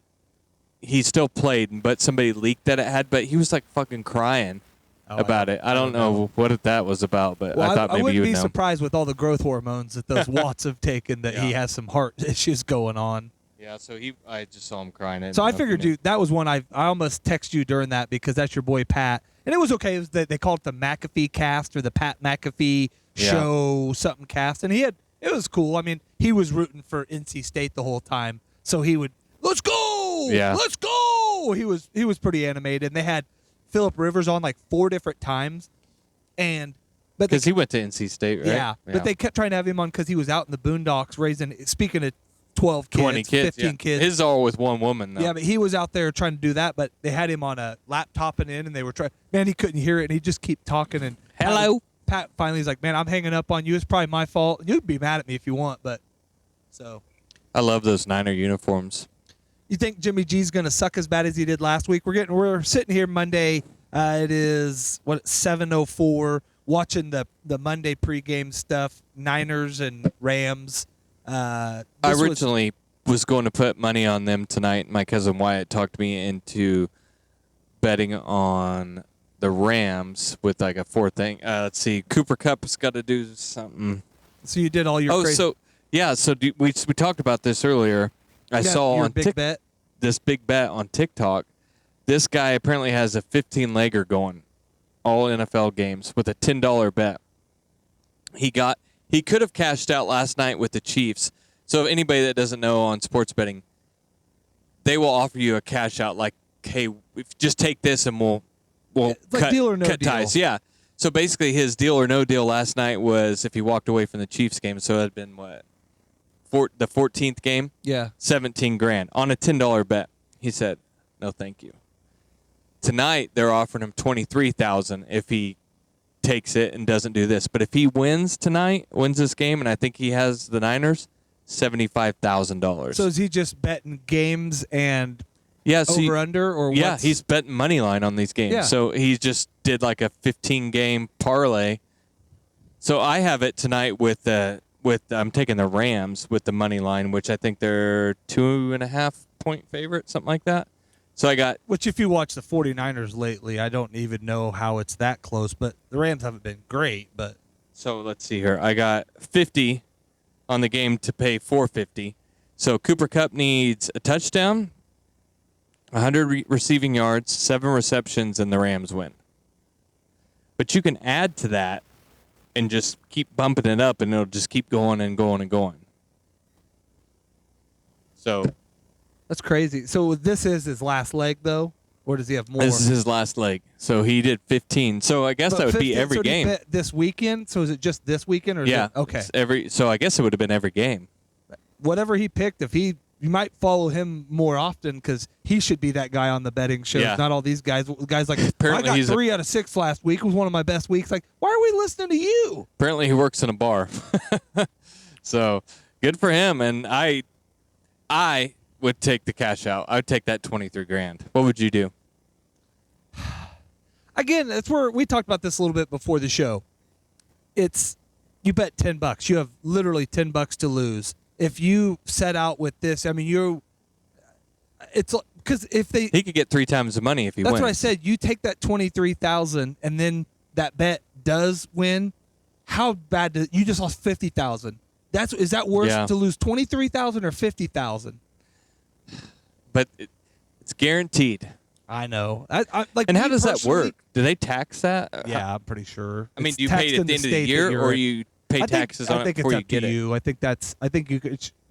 he still played, but somebody leaked that it had. But he was like fucking crying about it. I don't know what that was about, but Well, I thought maybe you wouldn't would be know. surprised with all the growth hormones that those Watts have taken that he Yeah. has some heart issues going on. Yeah, so I just saw him crying. So I figured that was one I almost texted you during that because that's your boy Pat, and it was okay. It was they called it the McAfee cast or the Pat McAfee show something cast, and it was cool. I mean, he was rooting for NC State the whole time, so he would let's go, let's go. He was pretty animated, and they had Phillip Rivers on like 4 different times, but because he went to NC State, right? yeah, but they kept trying to have him on because he was out in the boondocks raising. Speaking of 12 kids, 20 kids, 15 kids. His all with one woman, though. Yeah, but he was out there trying to do that, but they had him on a laptop and they were trying. Man, he couldn't hear it, and he just keep talking. And Hello. Pat finally is like, "Man, I'm hanging up on you. It's probably my fault. You'd be mad at me if you want, but so." I love those Niner uniforms. You think Jimmy G's gonna suck as bad as he did last week? We're sitting here Monday. It is 7:04. Watching the Monday pregame stuff, Niners and Rams. I originally was going to put money on them tonight. My cousin Wyatt talked me into betting on the Rams with like a fourth thing. Let's see. Cooper Kupp's got to do something. So you did all your Oh, crazy. so yeah. So we talked about this earlier. I Yeah, saw your on big bet. this big bet on TikTok. This guy apparently has a 15-legger going, all NFL games with a $10 bet. He could have cashed out last night with the Chiefs. So if anybody that doesn't know on sports betting, they will offer you a cash out like, hey, just take this and we'll It's like deal or no cut deal. ties. Yeah. So basically his deal or no deal last night was if he walked away from the Chiefs game, so it had been what? The 14th game? Yeah. 17 grand on a $10 bet. He said, "No, thank you." Tonight they're offering him 23,000 if he takes it and doesn't do this. But if he wins this game, and I think he has the Niners, $75,000. So is he just betting games and yeah, so over under or yeah, what's- he's betting money line on these games. Yeah. So he just did like a 15-game parlay. So I have it tonight with I'm taking the Rams with the money line, which I think they're 2.5 point favorite, something like that. So I got Which, if you watch the 49ers lately, I don't even know how it's that close. But the Rams haven't been great. But so let's see here. I got 50 on the game to pay 450. So Cooper Kupp needs a touchdown, 100 receiving yards, 7 receptions, and the Rams win. But you can add to that and just keep bumping it up, and it'll just keep going and going and going. So that's crazy. So this is his last leg, though? Or does he have more? this is his last leg. So he did 15. So I guess But that would be 15 every so did he game. bet this weekend? So is it just this weekend? Or is Yeah. it, okay. So I guess it would have been every game. Whatever he picked, you might follow him more often because he should be that guy on the betting shows, Yeah. not all these guys. Guys like, Apparently I got he's 3 out of 6 last week. It was one of my best weeks. Like, why are we listening to you? Apparently he works in a bar. So good for him. And I would take the cash out. I would take that 23 grand. What would you do? Again, that's where we talked about this a little bit before the show. It's you bet $10. You have literally $10 to lose. If you set out with this, I mean, it's because if they, He could get 3 times the money if he that's wins. what I said. You take that 23,000, and then that bet does win. How bad? You just lost 50,000. Is that worse Yeah. to lose 23,000 or 50,000? But it's guaranteed. I know. I like. And how me does that personally- work? Do they tax that? Yeah, I'm pretty sure. I mean, It's do you pay taxed it in at the end of the state that year, you're or in. you pay taxes on I think it before it's you up get to it? you. I think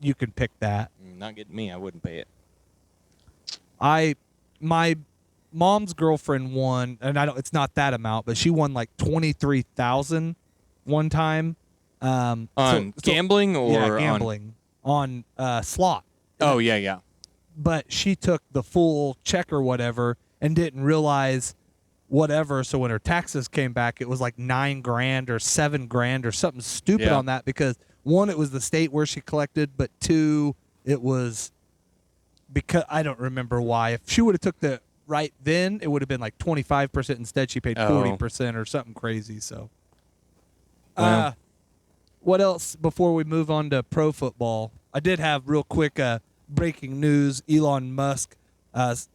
you can pick that. Not getting me. I wouldn't pay it. My mom's girlfriend won, and it's not that amount, but she won like 23,000 one time. On So- gambling or yeah, gambling on slot. Oh, yeah. But she took the full check or whatever and didn't realize whatever. So when her taxes came back, it was like 9 grand or 7 grand or something stupid Yeah. on that because 1, it was the state where she collected, but 2, it was because I don't remember why. If she would have took the right then, it would have been like 25%. Instead, she paid 40% or something crazy. So, Wow. what else before we move on to pro football? I did have real quick breaking news. Elon Musk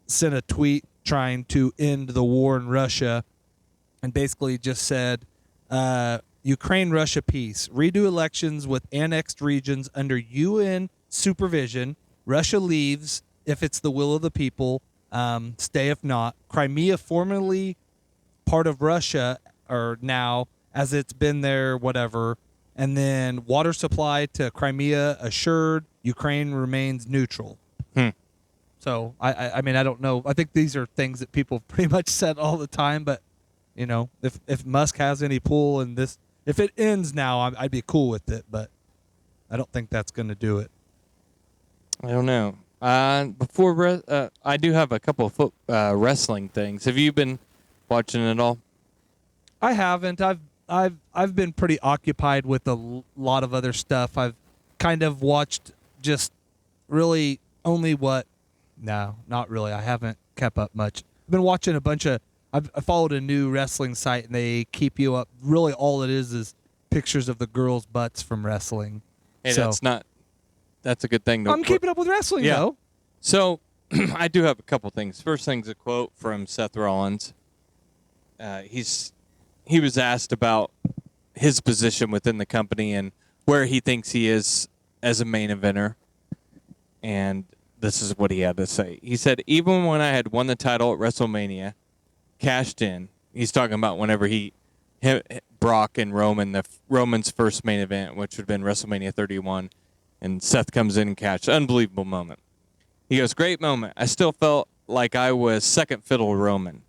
sent a tweet trying to end the war in Russia and basically just said, Ukraine-Russia peace. Redo elections with annexed regions under UN supervision. Russia leaves if it's the will of the people. Stay if not. Crimea, formerly part of Russia, or now, as it's been there, whatever. And then water supply to Crimea assured. Ukraine remains neutral. So, I mean, I don't know. I think these are things that people pretty much said all the time. But, you know, if Musk has any pull in this, if it ends now, I'd be cool with it. But I don't think that's going to do it. I don't know. I do have a couple of wrestling things. Have you been watching it all? I haven't. I've been pretty occupied with a lot of other stuff. I've kind of watched just really only what. No, not really. I haven't kept up much. I've been watching a bunch of. I followed a new wrestling site, and they keep you up. Really, all it is pictures of the girls' butts from wrestling. Hey, So- that's a good thing. I'm keeping up with wrestling, Yeah. though. So I do have a couple things. First thing's a quote from Seth Rollins. he was asked about his position within the company and where he thinks he is as a main eventer. And this is what he had to say. He said, even when I had won the title at WrestleMania, cashed in, he's talking about whenever Brock and Roman's first main event, which would have been WrestleMania 31, and Seth comes in and cashed. Unbelievable moment. He goes, great moment. I still felt like I was second fiddle to Roman.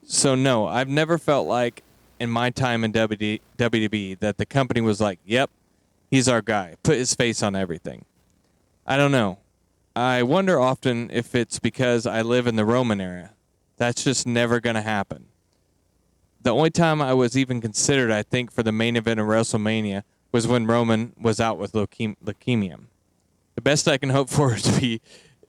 So, no, I've never felt like in my time in WWE that the company was like, yep, he's our guy. Put his face on everything. I don't know. I wonder often if it's because I live in the Roman era. That's just never going to happen. The only time I was even considered, I think, for the main event of WrestleMania was when Roman was out with leukemia. The best I can hope for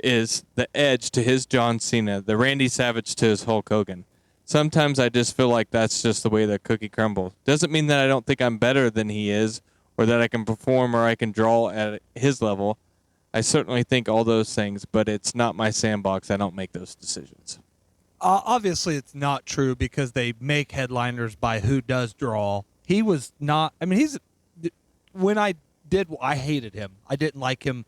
is the Edge to his John Cena, the Randy Savage to his Hulk Hogan. Sometimes I just feel like that's just the way the cookie crumbles. Doesn't mean that I don't think I'm better than he is, or that I can perform or I can draw at his level. I certainly think all those things, but it's not my sandbox. I don't make those decisions. Obviously, it's not true because they make headliners by who does draw. He was not. I mean, when I hated him. I didn't like him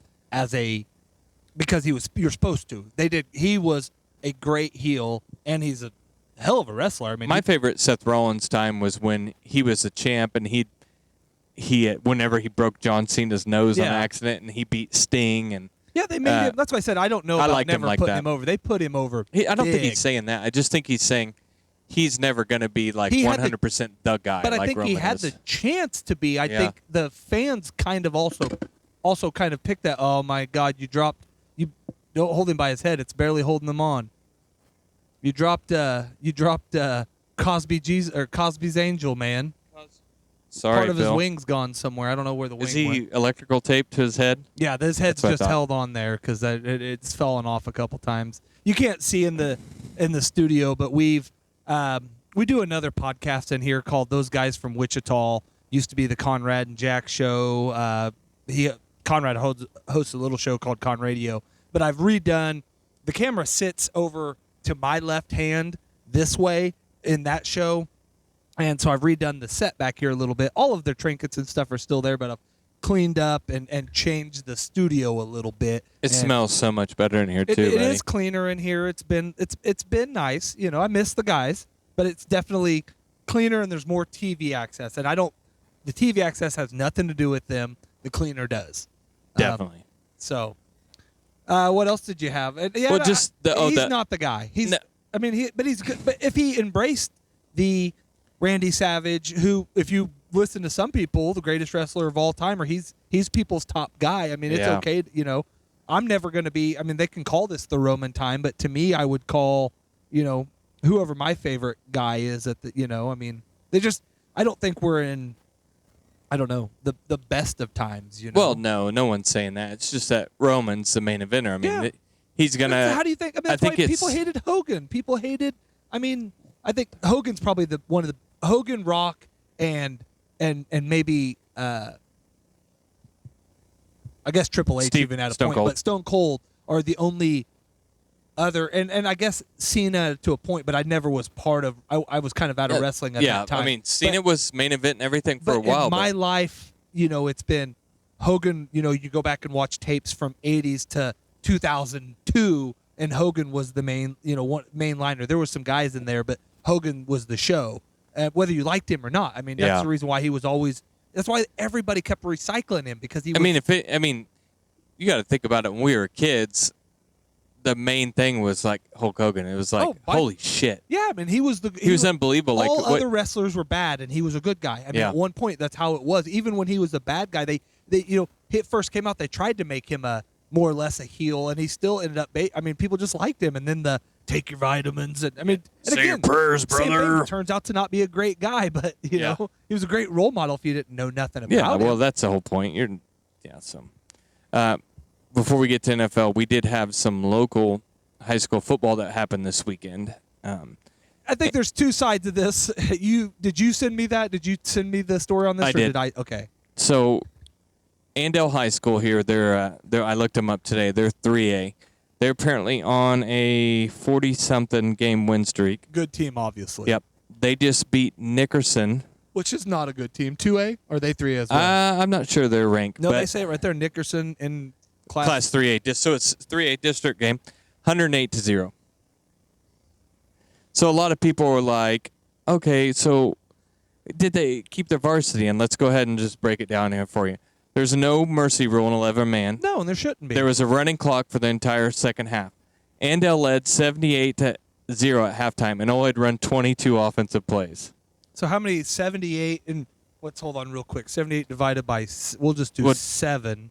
because you're supposed to. He was a great heel, and he's a hell of a wrestler. I mean, my favorite Seth Rollins time was when he was a champ, and he whenever he broke John Cena's nose on accident, and he beat Sting, and yeah, they made him. That's why I said I don't know about never putting him over. They put him over. I don't think he's saying that. I just think he's saying he's never going to be like 100% the guy. But I think Roman he had the chance to be. I think the fans kind of also kind of picked that. Oh my God, you don't hold him by his head. It's barely holding him on. You dropped Cosby's Angel, man. Sorry, part of Phil. his wing's gone somewhere. I don't know where the wing Is he went. electrical taped to his head? Yeah, his head's just held on there because it's fallen off a couple times. You can't see in the studio, but we do another podcast in here called Those Guys from Wichita. Used to be the Conrad and Jack show. Conrad hosts a little show called Con Radio, but I've redone. The camera sits over to my left hand this way in that show. And so I've redone the set back here a little bit. All of their trinkets and stuff are still there, but I've cleaned up and changed the studio a little bit. It smells so much better in here too. It is cleaner in here. It's been nice. You know, I miss the guys, but it's definitely cleaner and there's more TV access. And the TV access has nothing to do with them. The cleaner does. Definitely. What else did you have? Well, he's not the guy. But he's good. But if he embraced the Randy Savage, who, if you listen to some people, the greatest wrestler of all time, or he's people's top guy. I mean, it's okay. You know, I'm never going to be. I mean, they can call this the Roman time, but to me, I would call, whoever my favorite guy is at the. I mean, I don't think we're in. I don't know the best of times. Well, no one's saying that. It's just that Roman's the main eventer. I mean, he's gonna. How do you think? I mean, that's why people hated Hogan. People hated. I mean, I think Hogan's probably one of the. Hogan, Rock, and maybe I guess Triple H even at a point, but Stone Cold are the only other, and I guess Cena to a point, but I never was part of. I was kind of out of wrestling at that time. I mean, Cena was main event and everything for a while. In my life, it's been Hogan. You go back and watch tapes from '80s to 2002, and Hogan was the main, mainliner. There were some guys in there, but Hogan was the show. Whether you liked him or not. I mean, that's the reason why he was always. That's why everybody kept recycling him because he. You got to think about it. When we were kids, the main thing was like Hulk Hogan. It was like, holy shit. Yeah, I mean, he was unbelievable. All other wrestlers were bad, and he was a good guy. I mean, at one point, that's how it was. Even when he was a bad guy, they Hit first came out, they tried to make him more or less a heel, and he still ended up. People just liked him, and then the. Take your vitamins, and say your prayers, brother. Turns out to not be a great guy, but he was a great role model if you didn't know nothing about him. Yeah, well, that's the whole point. Before we get to NFL, we did have some local high school football that happened this weekend. I think there's two sides of this. Did you send me that? Did you send me the story on this? I did. Okay. So, Andale High School here. They're I looked them up today. They're 3A. They're apparently on a 40-something game win streak. Good team, obviously. Yep. they just beat Nickerson. Which is not a good team. 2A? Or are they 3A as well? I'm not sure their rank. No, but they say it right there. Nickerson in class. 3A. So it's 3A district game, 108-0. So a lot of people were like, okay, so did they keep their varsity? And let's go ahead and just break it down here for you. There's no mercy rule in 11-man. No, and there shouldn't be. There was a running clock for the entire second half. Andale led 78-0 at halftime, and only had run 22 offensive plays. So how many? 78 and let's hold on real quick. 78 divided by we'll just do 7.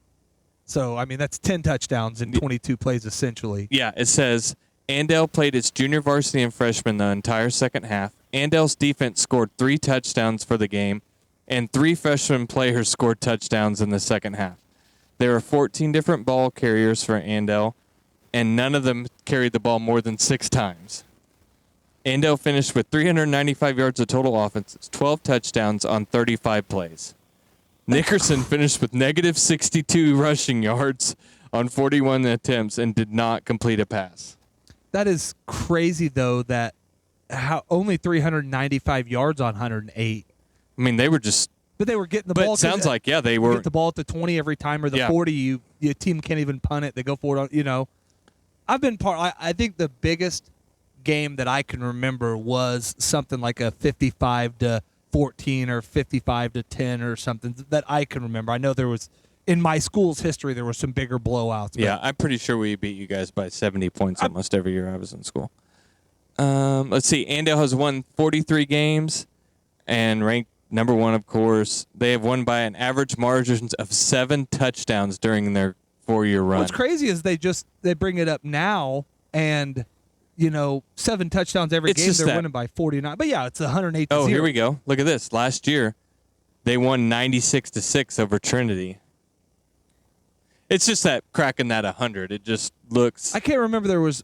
So I mean that's 10 touchdowns in 22 plays essentially. Yeah, it says Andale played its junior varsity and freshman the entire second half. Andale's defense scored 3 touchdowns for the game, and 3 freshman players scored touchdowns in the second half. There were 14 different ball carriers for Andale, and none of them carried the ball more than 6 times. Andale finished with 395 yards of total offense, 12 touchdowns on 35 plays. Nickerson finished with negative 62 rushing yards on 41 attempts and did not complete a pass. That is crazy though that how only 395 yards on 108. I mean, they were just. But they were getting the But ball. it sounds like, yeah, they were. Get the ball at the 20 every time or the Yeah. 40. Your team can't even punt it. They go for it on. I've been I think the biggest game that I can remember was something like a 55-14 or 55-10 or something that I can remember. I know there was in my school's history there were some bigger blowouts. But Yeah, I'm pretty sure we beat you guys by 70 points almost every year I was in school. Let's see. Andale has won 43 games and ranked number 1, of course. They have won by an average margin of 7 touchdowns during their 4-year run. What's crazy is they bring it up now and 7 touchdowns every It's game. just They're that- winning by 49. But yeah, it's 108-0. Oh, here we go. Look at this. Last year, they won 96-6 over Trinity. It's just that cracking that 100. It just looks. I can't remember there was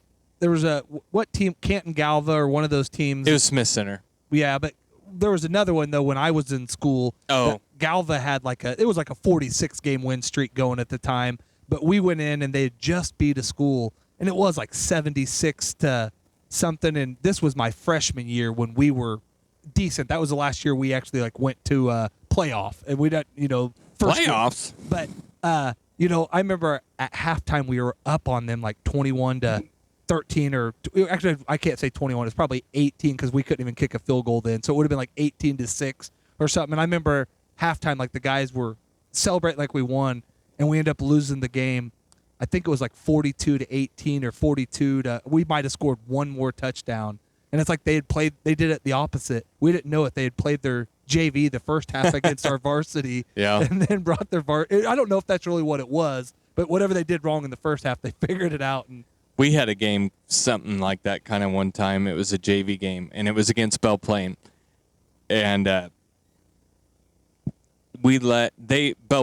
a what team, Canton Galva or one of those teams. It was Smith Center. Yeah, but there was another one though when I was in school. Oh. that Galva had it was like a 46 game win streak going at the time. But we went in and they had just beat a school and it was like 76 to something. And this was my freshman year when we were decent. That was the last year we actually went to a playoff and we got first Playoffs? But I remember at halftime we were up on them like 21-13 or actually I can't say 21. It's probably 18 because we couldn't even kick a field goal then. So it would have been like 18-6 or something. And I remember halftime the guys were celebrating like we won, and we ended up losing the game. I think it was like 42-18 or 42 to. We might have scored one more touchdown, and it's like they did it the opposite. We didn't know it. They had played their JV the first half against our varsity, Yeah. and then brought their I don't know if that's really what it was, but whatever they did wrong in the first half, they figured it out. And We had a game, something like that kind of one time. It was a JV game, and it was against Belle Plaine. And Belle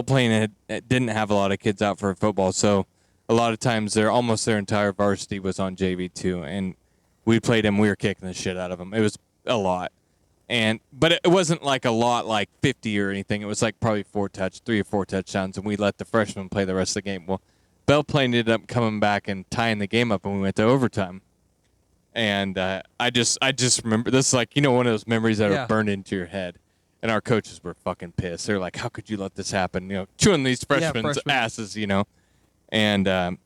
Plaine didn't have a lot of kids out for football, so a lot of times their entire varsity was on JV too, and we played them. We were kicking the shit out of them. It was a lot, but it wasn't like a lot, like 50 or anything. It was like probably 3 or 4 touchdowns, and we let the freshmen play the rest of the game. Well, Belle Plaine ended up coming back and tying the game up, and we went to overtime. And I just remember this is like one of those memories that Yeah. are burned into your head. And our coaches were fucking pissed. They're like, "How could you let this happen?" Chewing these freshmen's freshmen. asses. And I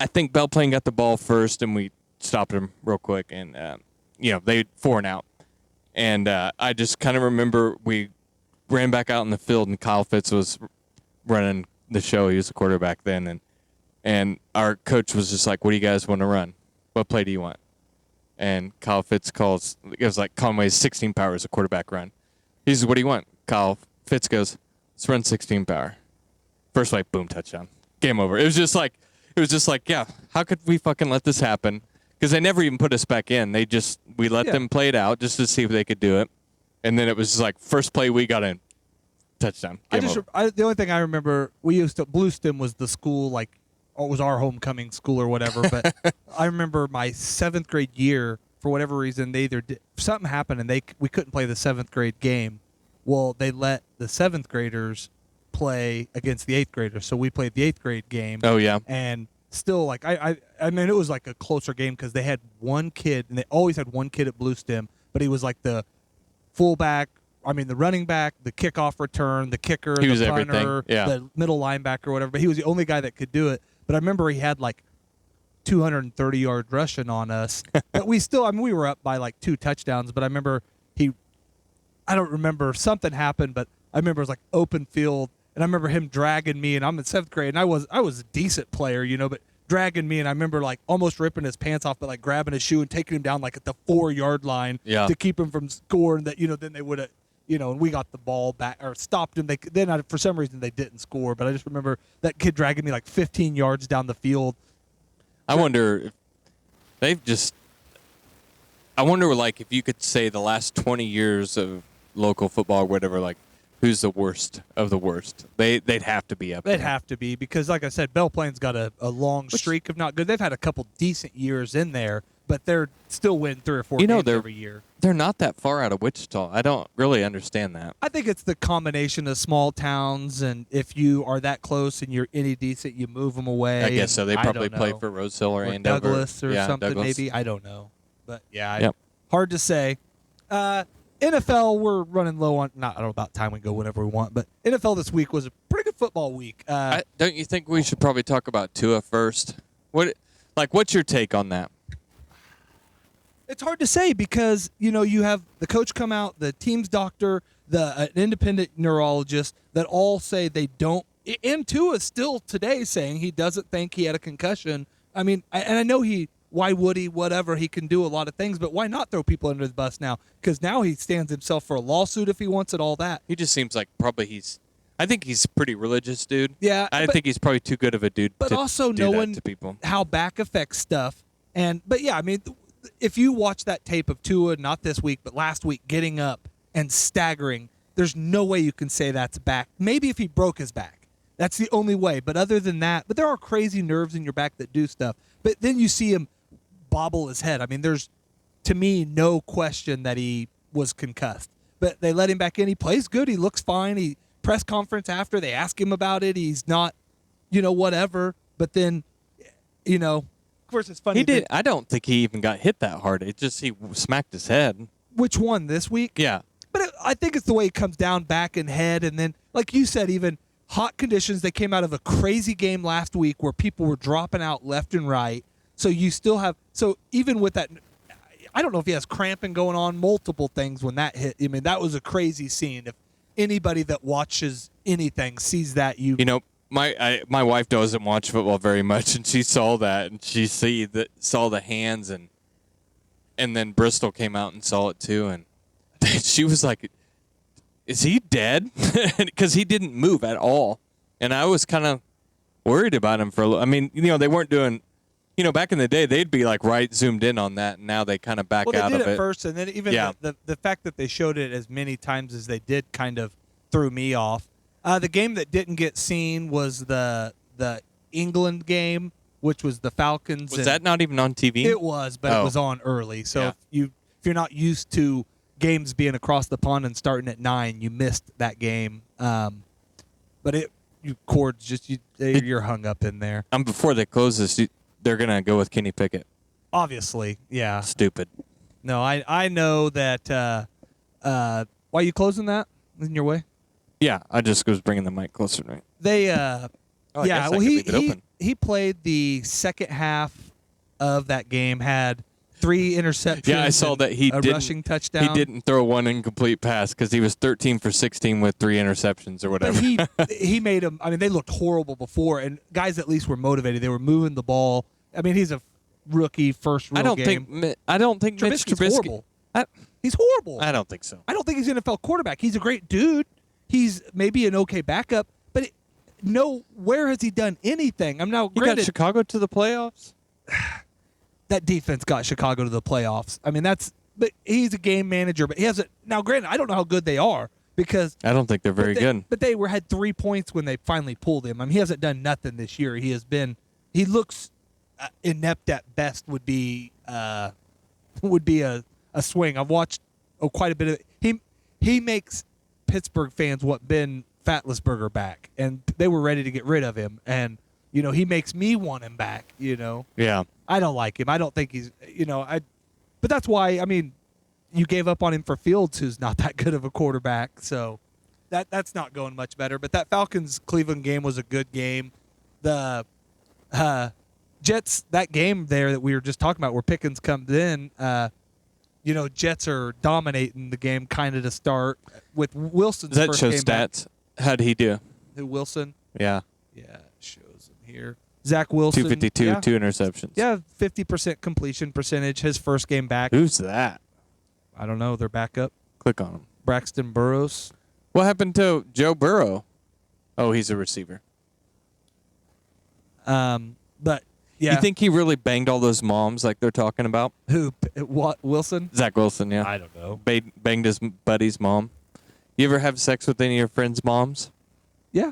think Belle Plaine got the ball first, and we stopped them real quick, and they 4 and out. And I just kind of remember we ran back out in the field, and Kyle Fitz was running the show. He was the quarterback then, and our coach was just like, "What do you guys want to run? What play do you want?" And Kyle Fitz calls, it was like Conway's 16 power is a quarterback run. He says, "What do you want?" Kyle Fitz goes, "Let's run 16 power." First play, boom, touchdown. Game over. It was just like, yeah, how could we fucking let this happen? Because they never even put us back in. We let them play it out just to see if they could do it. And then it was just like, first play we got in, touchdown. Game over. The only thing I remember, Bluestem was the school, it was our homecoming school or whatever. But I remember my 7th grade year, for whatever reason, something happened and we couldn't play the 7th grade game. Well, they let the 7th graders play against the 8th graders, so we played the 8th grade game. Oh, yeah. And still, I mean, it was like a closer game because they had one kid, and they always had one kid at Bluestem but he was like the fullback. I mean, the running back, the kickoff return, the kicker, He the was punter, everything, yeah. the middle linebacker, or whatever. But he was the only guy that could do it. But I remember he had like 230 yards rushing on us. But we still, I mean, we were up by like 2 touchdowns. But I remember I don't remember, something happened, but I remember it was like open field, and I remember him dragging me, and I'm in 7th grade, and I was a decent player, but dragging me, and I remember like almost ripping his pants off, but like grabbing his shoe and taking him down like at the 4-yard line Yeah. to keep him from scoring. That then they would have, and we got the ball back or stopped him. For some reason they didn't score, but I just remember that kid dragging me like 15 yards down the field. I wonder if they've just. I wonder, like, if you could say the last 20 years of local football or whatever, like, who's the worst of the worst? They'd have to be up They'd there. have to be, because, like I said, Belle Plaine's got a long streak of not good. They've had a couple decent years in there, but they're still winning 3 or 4 games every year. They're not that far out of Wichita. I don't really understand that. I think it's the combination of small towns, and if you are that close and you're any decent, you move them away. I guess so. They and I probably don't play know. for Rosehill or Or Andover. Douglas or Yeah, something, Douglas. maybe. I don't know. But, yeah, Yep. hard to say. NFL, we're running low on, I don't know about time, we go whenever we want, but NFL this week was a pretty good football week. Don't you think we should probably talk about Tua first? What's your take on that? It's hard to say because, you have the coach come out, the team's doctor, an independent neurologist that all say they don't. And Tua still today saying he doesn't think he had a concussion. I mean, and I know why would he, whatever, he can do a lot of things, but why not throw people under the bus now? Because now he stands himself for a lawsuit if he wants it, all that. He just seems like I think he's a pretty religious dude. Yeah, I but- think he's probably too good of a dude But to also do knowing that to people. how back affects stuff. But yeah, I mean, if you watch that tape of Tua, not this week, but last week, getting up and staggering, there's no way you can say that's back. Maybe if he broke his back. That's the only way. But other than that, but there are crazy nerves in your back that do stuff. But then you see him bobble his head. I mean, there's, to me, no question that he was concussed. But they let him back in. He plays good. He looks fine. He press conference after, they ask him about it. He's not, whatever. But then, of course, it's funny. He did. I don't think he even got hit that hard. It just he smacked his head. Which one, this week? Yeah. But I think it's the way it comes down, back and head. And then, like you said, even hot conditions. They came out of a crazy game last week where people were dropping out left and right. So you still have, even with that, I don't know if he has cramping going on, multiple things when that hit. I mean, that was a crazy scene. If anybody that watches anything sees that, my wife doesn't watch football very much, and she saw that, and she saw the hands, and then Bristol came out and saw it too, and she was like, "Is he dead?" Because he didn't move at all, and I was kind of worried about him for a little. I mean, they weren't doing. Back in the day, they'd be like right zoomed in on that, and now they kind of back well, out they of did it. it first, and then even the fact that they showed it as many times as they did kind of threw me off. The game that didn't get seen was the England game, which was the Falcons. Was that not even on TV? It was, but it Oh. was on early. So Yeah. if you're not used to games being across the pond and starting at 9, you missed that game. But you're hung up in there. Before they close this, they're gonna go with Kenny Pickett. Obviously, yeah. Stupid. No, I know that. Why are you closing that? In your way? Yeah, I just was bringing the mic closer to me. They, I yeah. guess I Well, could leave it open. he played the second half of that game. Had 3 interceptions. Yeah, I saw and that he a didn't. rushing touchdown. He didn't throw one incomplete pass because he was 13 for 16 with 3 interceptions or whatever. But he made them. I mean, they looked horrible before, and guys at least were motivated. They were moving the ball. I mean, he's a rookie, first real game. I don't think Mitch Trubisky's Trubisky. horrible. He's horrible. I don't think so. I don't think he's an NFL quarterback. He's a great dude. He's maybe an okay backup, but where has he done anything? I'm now He got granted Chicago to the playoffs. that defense got Chicago to the playoffs. I mean, but he's a game manager, but he hasn't. Now, granted, I don't know how good they are because I don't think they're very good. But they had 3 points when they finally pulled him. I mean, he hasn't done nothing this year. He looks inept at best. Would be a swing. I've watched quite a bit of it. He makes Pittsburgh fans want Ben Fatlisberger back, and they were ready to get rid of him. And he makes me want him back. Yeah. I don't like him. I don't think he's. But that's why. I mean, you gave up on him for Fields, who's not that good of a quarterback. So that's not going much better. But that Falcons Cleveland game was a good game. The Jets, that game there that we were just talking about, where Pickens comes in. Jets are dominating the game kind of to start with Wilson's Does that first show game stats? back. How'd he do? Who, Wilson? Yeah. Yeah, it shows him here. Zach Wilson. 252, yeah. 2 interceptions. Yeah, 50% completion percentage. His first game back. Who's that? I don't know. They're backup. Click on him. Braxton Burrows. What happened to Joe Burrow? Oh, he's a receiver. But yeah, You think he really banged all those moms like they're talking about? who? What? Wilson? Zach Wilson, yeah. I don't know. Banged his buddy's mom. You ever have sex with any of your friends' moms? Yeah,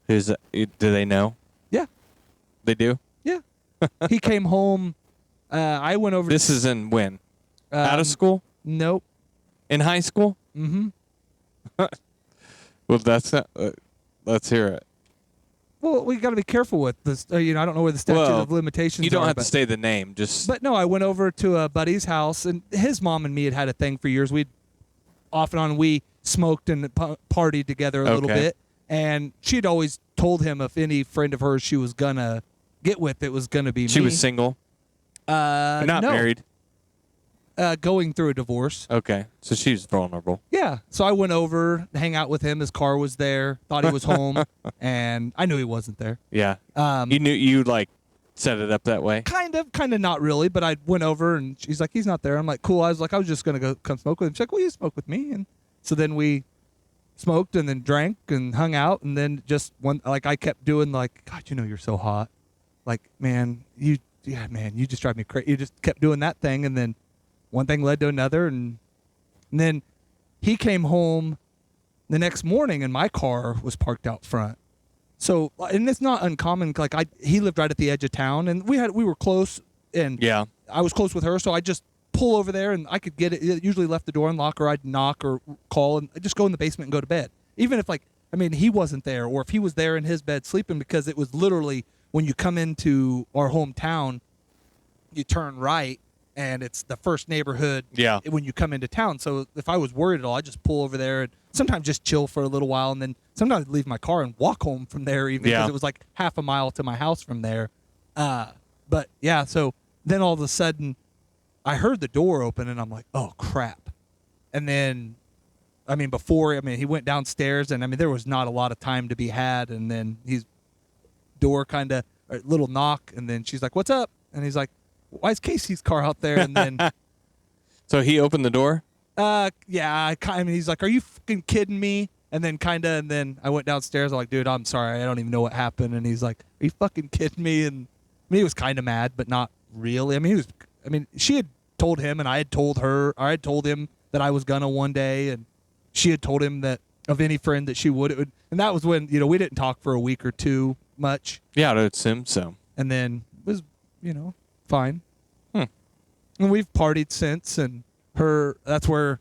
Do they know? yeah, They do? yeah. He came home. I went over. This is in when? Out of school? Nope. In high school? Mm-hmm. Well, that's not, let's hear it. Well, we got to be careful with this. I don't know where the statute of limitations. You don't are, have to but- say the name. Just But no, I went over to a buddy's house, and his mom and me had a thing for years. We smoked and partied together a little Okay. bit, and she'd always told him if any friend of hers she was gonna get with, it was gonna be me. she was single, not no. married. Going through a divorce. Okay, so she was vulnerable. Yeah, so I went over, hang out with him. His car was there. Thought he was home, and I knew he wasn't there. Yeah. Um, You knew you set it up that way. Kind of not really, but I went over and she's like, he's not there. I'm like, cool. I was just gonna go come smoke with him. She's like, well, you smoke with me, and so then we smoked and then drank and hung out, and then just I kept doing God, you're so hot, man, you just drive me crazy. You just kept doing that thing, and then one thing led to another, and then he came home the next morning, and my car was parked out front. So, and it's not uncommon. He lived right at the edge of town, and we were close, and Yeah. I was close with her, so I just pull over there, and I could get it. It usually left the door unlocked, or I'd knock or call, and I'd just go in the basement and go to bed. Even if he wasn't there, or if he was there in his bed sleeping, because it was literally when you come into our hometown, you turn right, and it's the first neighborhood Yeah. when you come into town. So if I was worried at all, I'd just pull over there and sometimes just chill for a little while, and then sometimes I'd leave my car and walk home from there, even because Yeah. it was like half a mile to my house from there. But yeah, so then all of a sudden I heard the door open, and I'm like, oh crap. And then he went downstairs, and there was not a lot of time to be had, and then his door little knock, and then she's like, what's up? And he's like, why is Casey's car out there? And then So he opened the door? yeah, he's like, are you fucking kidding me? And then I went downstairs. I'm like, dude, I'm sorry, I don't even know what happened. And he's like, are you fucking kidding me? And he was kind of mad, but not really. She had told him, and I had told her, or I had told him that I was gonna one day, and she had told him that of any friend that she would. And that was when we didn't talk for a week or two much, Yeah, I would assume so. and then it was fine. Hmm. And we've partied since, and that's where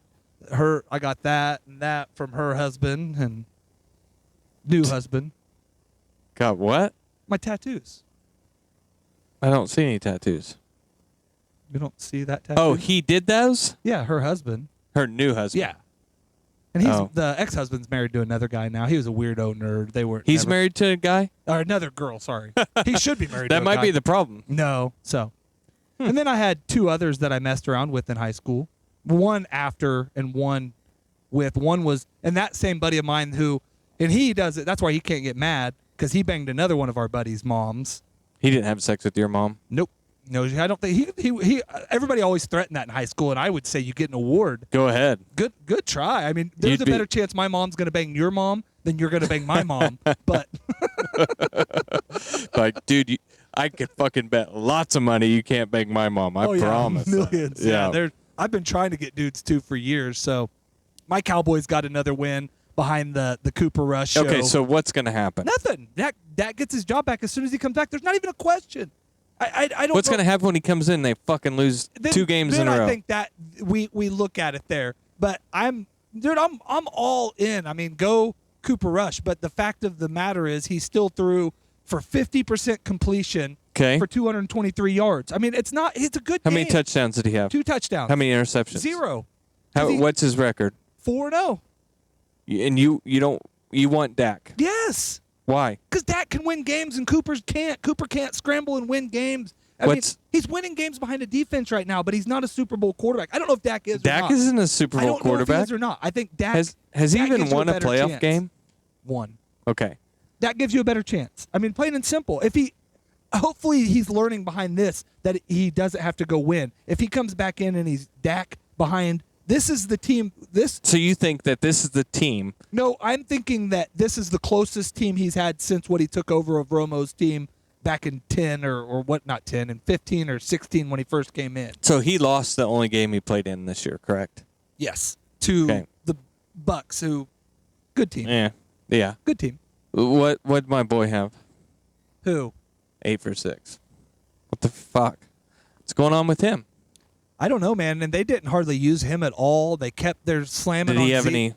I got that and that from her husband and new husband. Got what? My tattoos. I don't see any tattoos. You don't see that tattoo? Oh, he did those? yeah, her husband. Her new husband. Yeah. And he's Oh. the ex-husband's married to another guy now. He was a weirdo nerd. They were He's married to a guy? or another girl, sorry. He should be married to That a might guy. be the problem. No. So. And then I had two others that I messed around with in high school. One after and one with. One was, and that same buddy of mine who, and he does it. That's why he can't get mad, because he banged another one of our buddies' moms. He didn't have sex with your mom? Nope. No, I don't think he. Everybody always threatened that in high school, and I would say you get an award. Go ahead. Good try. There's You'd a better chance my mom's gonna bang your mom than you're gonna bang my mom. But Dude, I could fucking bet lots of money you can't bang my mom. I promise. millions. Yeah. I've been trying to get dudes too for years. So my Cowboys got another win behind the Cooper Rush show. Okay, so what's going to happen? Nothing. Dak gets his job back as soon as he comes back. There's not even a question. I don't. What's know. going to happen when he comes in? They fucking lose Then- 2 games then in a row. I think that we look at it there. But I'm all in. Go Cooper Rush. But the fact of the matter is, he still threw for 50% completion Okay. for 223 yards. It's a good How game. many touchdowns did he have? 2 touchdowns. How many interceptions? 0. What's his record? 4-0. And you want Dak? Yes. Why? Because Dak can win games and Cooper can't scramble and win games. I mean, he's winning games behind a defense right now, but he's not a Super Bowl quarterback. I don't know if Dak is or not. Dak isn't a Super Bowl quarterback. I don't know if he is or not. I think Dak has he Dak even gives you won a better playoff chance. game? One. Okay. That gives you a better chance. I mean, plain and simple. Hopefully he's learning behind this that he doesn't have to go win. If he comes back in and he's Dak behind, this is the team. So you think that this is the team? No, I'm thinking that this is the closest team he's had since what he took over of Romo's team back in 10 or what, not 10, in 15 or 16 when he first came in. So he lost the only game he played in this year, correct? Yes. To the Bucks, who, good team. Yeah. Good team. What'd my boy have? Who? 8 for 6. What the fuck? What's going on with him? I don't know, man. And they didn't hardly use him at all. They kept their slamming Did on he have Zeke. any?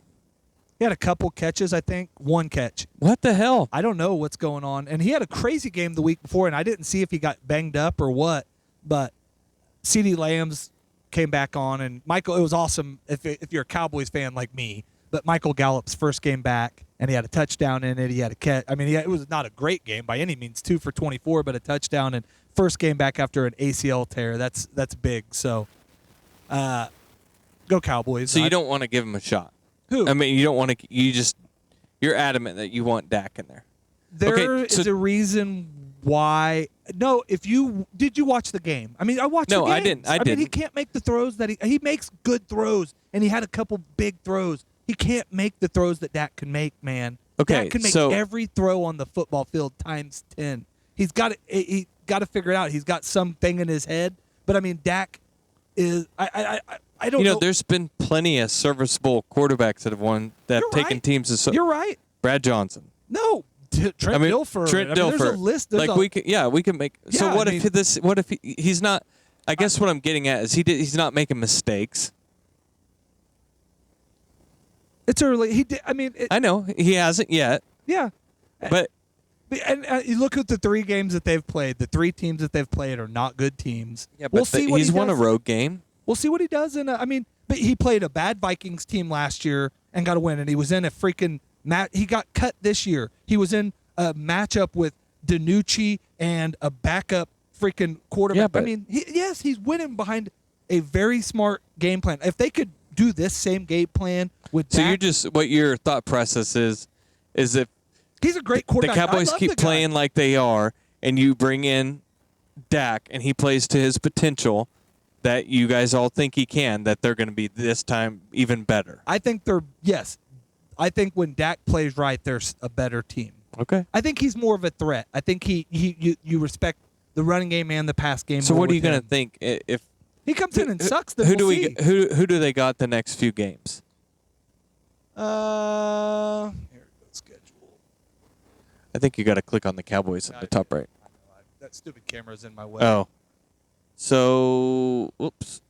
He had a couple catches, I think. One catch. What the hell? I don't know what's going on. And he had a crazy game the week before, and I didn't see if he got banged up or what. But CeeDee Lamb's came back on, and Michael, it was awesome if you're a Cowboys fan like me. But Michael Gallup's first game back, and he had a touchdown in it. He had a catch. I mean, it was not a great game by any means, 2 for 24, but a touchdown. And first game back after an ACL tear. That's big. So, go Cowboys. So you don't want to give him a shot? Who? I mean, you don't want to. You're adamant that you want Dak in there. There is a reason why. No, did you watch the game? I mean, I watched. No, the I games. didn't. I didn't. mean, he can't make the throws that he makes good throws, and he had a couple big throws. He can't make the throws that Dak can make, man. Okay, Dak can make so every throw on the football field times 10. He's got to figure it out. He's got something in his head, but I mean, Dak is. I don't know. There's been plenty of serviceable quarterbacks that have taken teams. You're right. Brad Johnson. No, Trent Dilfer. Trent Dilfer. There's a list. We can make. Yeah, so what if he's not? I guess what I'm getting at is he's not making mistakes. It's early. He did. I mean, I know he hasn't yet. Yeah, but and you look at the 3 games that they've played. The 3 teams that they've played are not good teams. Yeah, but he's won a road game. We'll see what he does. But he played a bad Vikings team last year and got a win. And he was in a freaking match. He got cut this year. He was in a matchup with DiNucci and a backup freaking quarterback. Yeah, but he's winning behind a very smart game plan. If they could do this same game plan with So Dak, you're just what your thought process is if he's a great quarterback. the Cowboys keep playing like they are, and you bring in Dak and he plays to his potential that you guys all think he can, that they're going to be this time even better. I think I think when Dak plays right, there's a better team. Okay. I think he's more of a threat. I think you respect the running game and the pass game. So more what are you with going him. to think if He comes in and sucks. Then who do we'll see. who do they got the next few games? Here it goes, schedule. I think you got to click on the Cowboys at the top right. That stupid camera's in my way. Oh. So, whoops.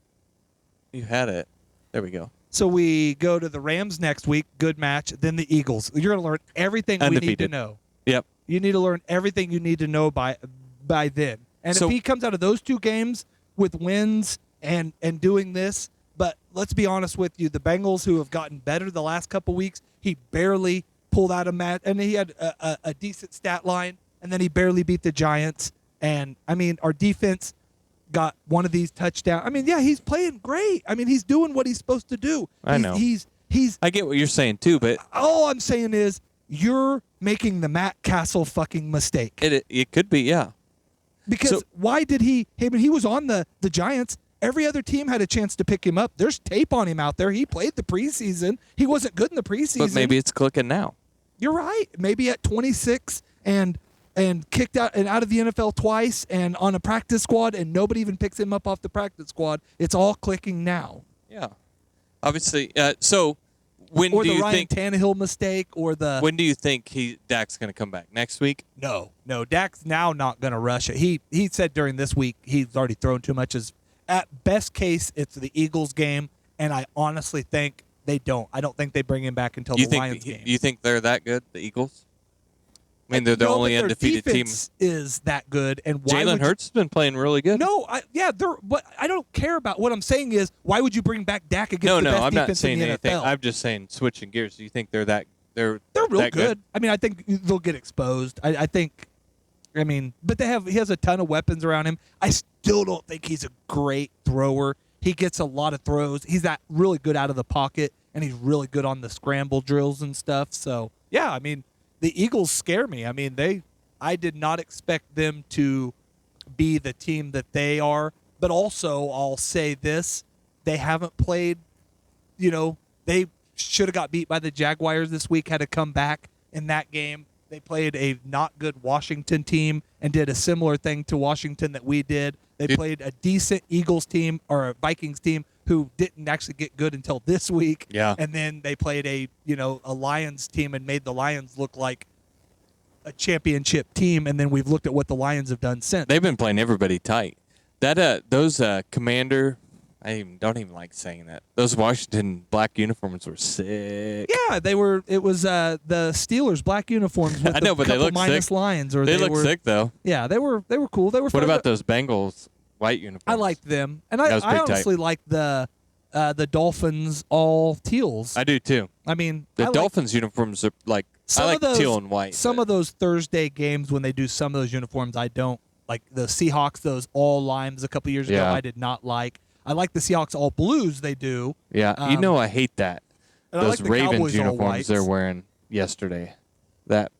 You had it. There we go. So we go to the Rams next week. Good match. Then the Eagles. You're going to learn everything we need to Undefeated. know. Yep. You need to learn everything you need to know by then. And So- if he comes out of those 2 games with wins and doing this, but let's be honest with you, the Bengals, who have gotten better the last couple weeks, he barely pulled out a match, and he had a decent stat line, and then he barely beat the Giants. And I mean, our defense got one of these touchdowns. I mean, yeah, he's playing great. I mean, he's doing what he's supposed to do. I know. He's. I get what you're saying too, but All I'm saying is you're making the Matt Castle fucking mistake. it could be, yeah. Because why did he? I mean, he was on the Giants. Every other team had a chance to pick him up. There's tape on him out there. He played the preseason. He wasn't good in the preseason. But maybe it's clicking now. You're right. Maybe at 26 and kicked out of the NFL twice and on a practice squad, and nobody even picks him up off the practice squad. It's all clicking now. Yeah. Obviously, so when Or do the you Ryan think Tannehill mistake, or the when do you think Dak's going to come back? Next week? No, Dak's now not going to rush it. He said during this week he's already thrown too much. At best case, it's the Eagles game, and I honestly think they don't. I don't think they bring him back until the Lions game. You think they're that good, the Eagles? I mean, they're the No, only but their undefeated team. defense is that good, and why Jalen would you- Hurts has been playing really good. No, but I don't care about what I'm saying is why would you bring back Dak against no, the best I'm defense not saying in the anything. NFL? I'm just saying switching gears. Do you think they're that they're They're real that good. I mean, I think they'll get exposed. I think. I mean, but he has a ton of weapons around him. I still don't think he's a great thrower. He gets a lot of throws. He's that really good out of the pocket, and he's really good on the scramble drills and stuff. So yeah, I mean, the Eagles scare me. I mean, I did not expect them to be the team that they are. But also, I'll say this: they haven't played. They should have got beat by the Jaguars this week. Had to come back in that game. They played a not good Washington team and did a similar thing to Washington that we did. They played a decent Eagles team or a Vikings team who didn't actually get good until this week. Yeah. And then they played a Lions team and made the Lions look like a championship team. And then we've looked at what the Lions have done since. They've been playing everybody tight. Those Commander, don't even like saying that. Those Washington black uniforms were sick. Yeah, they were. It was the Steelers black uniforms with I know, the but they couple look minus sick. lines. Or They look were, sick though. Yeah, they were cool. They were. What fun. about those Bengals white uniforms? I liked them, and That was I pretty tight. honestly like the Dolphins all teals. I do too. I mean, The I like Dolphins uniforms are like some I like of those, teal and white. Some of those Thursday games when they do some of those uniforms, I don't like. The Seahawks, those all limes a couple years ago, Yeah. I did not like. I like the Seahawks all blues. They do. Yeah, I hate that. And I Those like the Ravens Cowboys all uniforms whites. they're wearing yesterday. That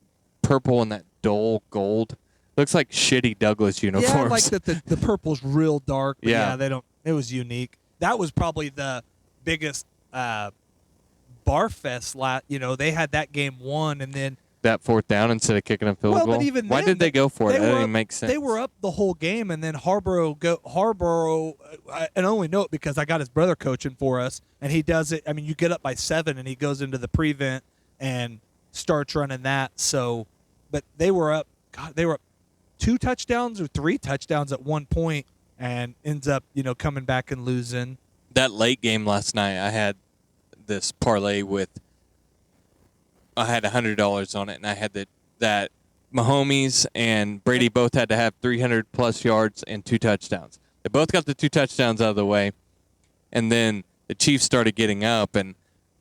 purple and that dull gold. Looks like shitty Douglas uniforms. Yeah, I like that the purple's real dark. But Yeah. they don't. It was unique. That was probably the biggest bar fest. They had that game won, and then that fourth down instead of kicking a field well, goal. but even Why then, did they go for it? That were didn't up- even make sense. They were up the whole game, and then Harborough. And I only know it because I got his brother coaching for us, and he does it. I mean, you get up by 7, and he goes into the prevent and starts running that. So, but they were up. God, they were up 2 touchdowns or 3 touchdowns at one point, and ends up coming back and losing. That late game last night, I had this parlay with. I had $100 on it, and I had that Mahomes and Brady both had to have 300-plus yards and 2 touchdowns. They both got the 2 touchdowns out of the way, and then the Chiefs started getting up, and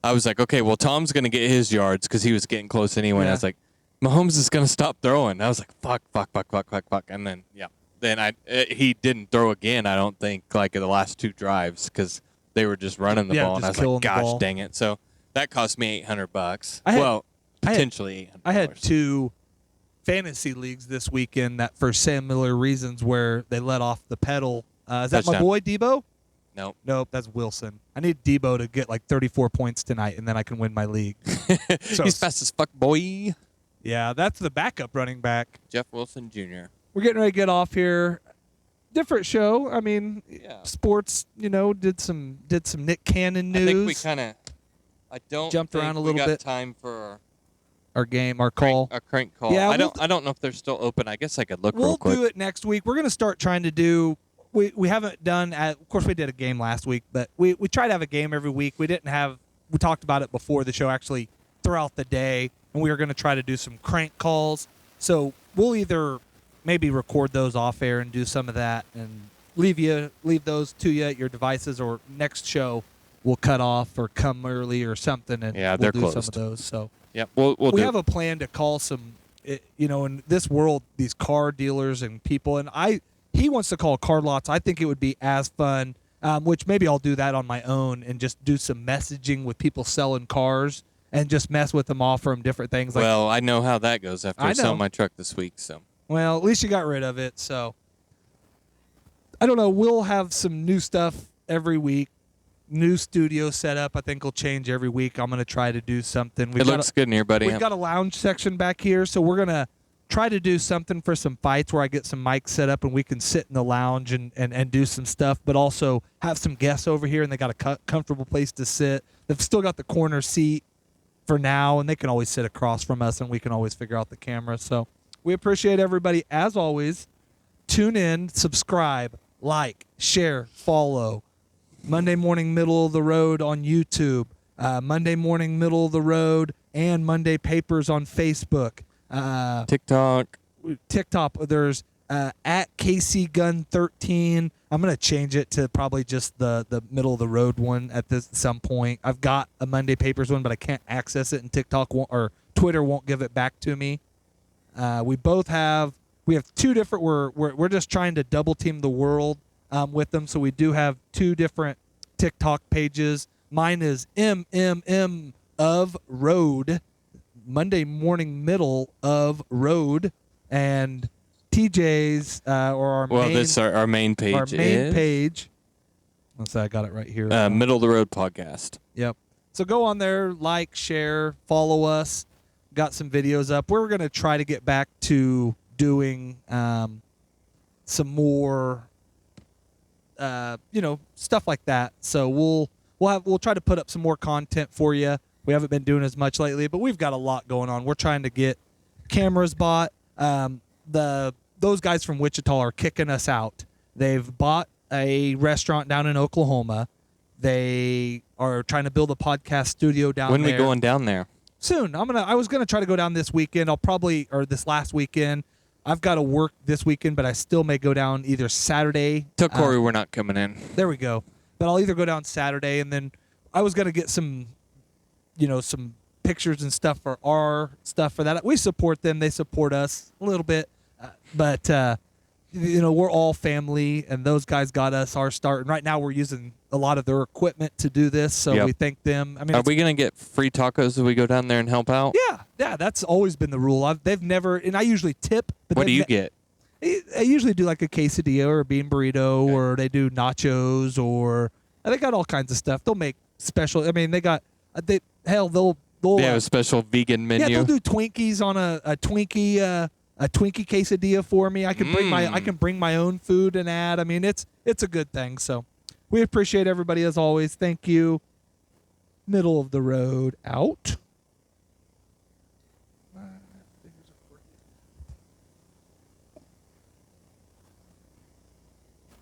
I was like, okay, well, Tom's going to get his yards because he was getting close anyway. And I Yeah. was like, Mahomes is going to stop throwing. I was like, fuck. And then, he didn't throw again, I don't think, like in the last 2 drives because they were just running the Yeah, ball. And I just was killing like, the gosh, ball. dang it. So that cost me $800. I had- Well, I had- potentially $800. I had 2 fantasy leagues this weekend that for similar reasons where they let off the pedal. Is that my Touchdown. boy Debo? Nope. Nope, that's Wilson. I need Debo to get like 34 points tonight, and then I can win my league. So- He's fast as fuck, boy. Yeah, that's the backup running back. Jeff Wilson Jr. We're getting ready to get off here. Different show. I mean, Yeah. sports. Did some Nick Cannon news. I think we kind of. I don't Jumped think around a we little got bit. time for our game, our call. our crank call. Yeah, I don't know if they're still open. I guess I could look real We'll quick. do it next week. We're going to start trying to do. We haven't done. Of course, we did a game last week, but we try to have a game every week. We didn't have. We talked about it before the show, actually, throughout the day, and we were going to try to do some crank calls. So we'll either maybe record those off air and do some of that, and leave those to you at your devices, or next show we'll cut off or come early or something, and Yeah, we'll they're do some of closed. those. So. Yep, we'll We do. have a plan to call some, in this world, these car dealers and people, and he wants to call car lots. I think it would be as fun, which maybe I'll do that on my own and just do some messaging with people selling cars and just mess with them, offer them different things. Like, Well, I know how that goes after I I sell know. my truck this week. So well, at least you got rid of it. So I don't know. We'll have some new stuff every week. New studio setup. I think will change every week. I'm going to try to do something. it looks good in here, buddy. We've got a lounge section back here, so we're gonna try to do something for some fights where I get some mics set up and we can sit in the lounge and do some stuff, but also have some guests over here and they got a comfortable place to sit. They've still got the corner seat for now, and they can always sit across from us and we can always figure out the camera. So we appreciate everybody as always. Tune in, subscribe, like, share, follow. Monday Morning Middle of the Road on YouTube, Monday Morning Middle of the Road, and Monday Papers on Facebook. TikTok. TikTok. There's at KCGun13. I'm gonna change it to probably just the middle of the road one at some point. I've got a Monday Papers one, but I can't access it, and TikTok won't, or Twitter won't give it back to me. We have two different. We're just trying to double team the world with them, so we do have two different TikTok pages. Mine is MMM of Road, Monday Morning Middle of Road, and TJ's or our main. This our main page. Our main is page. Let's say I got it right here. Middle of the Road Podcast. Yep. So go on there, like, share, follow us. Got some videos up. We're gonna try to get back to doing some more, stuff like that. So we'll try to put up some more content for you. We haven't been doing as much lately, but we've got a lot going on. We're trying to get cameras bought. Those guys from Wichita are kicking us out. They've bought a restaurant down in Oklahoma. They are trying to build a podcast studio down there. When are we going down there? Soon. I was gonna try to go down this weekend. This last weekend. I've got to work this weekend, but I still may go down either Saturday. Tell Corey we're not coming in. There we go. But I'll either go down Saturday, and then I was gonna get some pictures and stuff for our stuff for that. We support them; they support us a little bit, but we're all family, and those guys got us our start. And right now, we're using a lot of their equipment to do this, so we thank them. I mean, are we gonna get free tacos if we go down there and help out? Yeah, that's always been the rule. They've never, and I usually tip. But what do you get? I usually do like a quesadilla or a bean burrito, or they do nachos, or they got all kinds of stuff. They'll make special. I mean, they'll They have a special vegan menu. Yeah, they'll do Twinkies on a Twinkie quesadilla for me. I can bring my own food and add. I mean, it's a good thing. So we appreciate everybody as always. Thank you. Middle of the road out.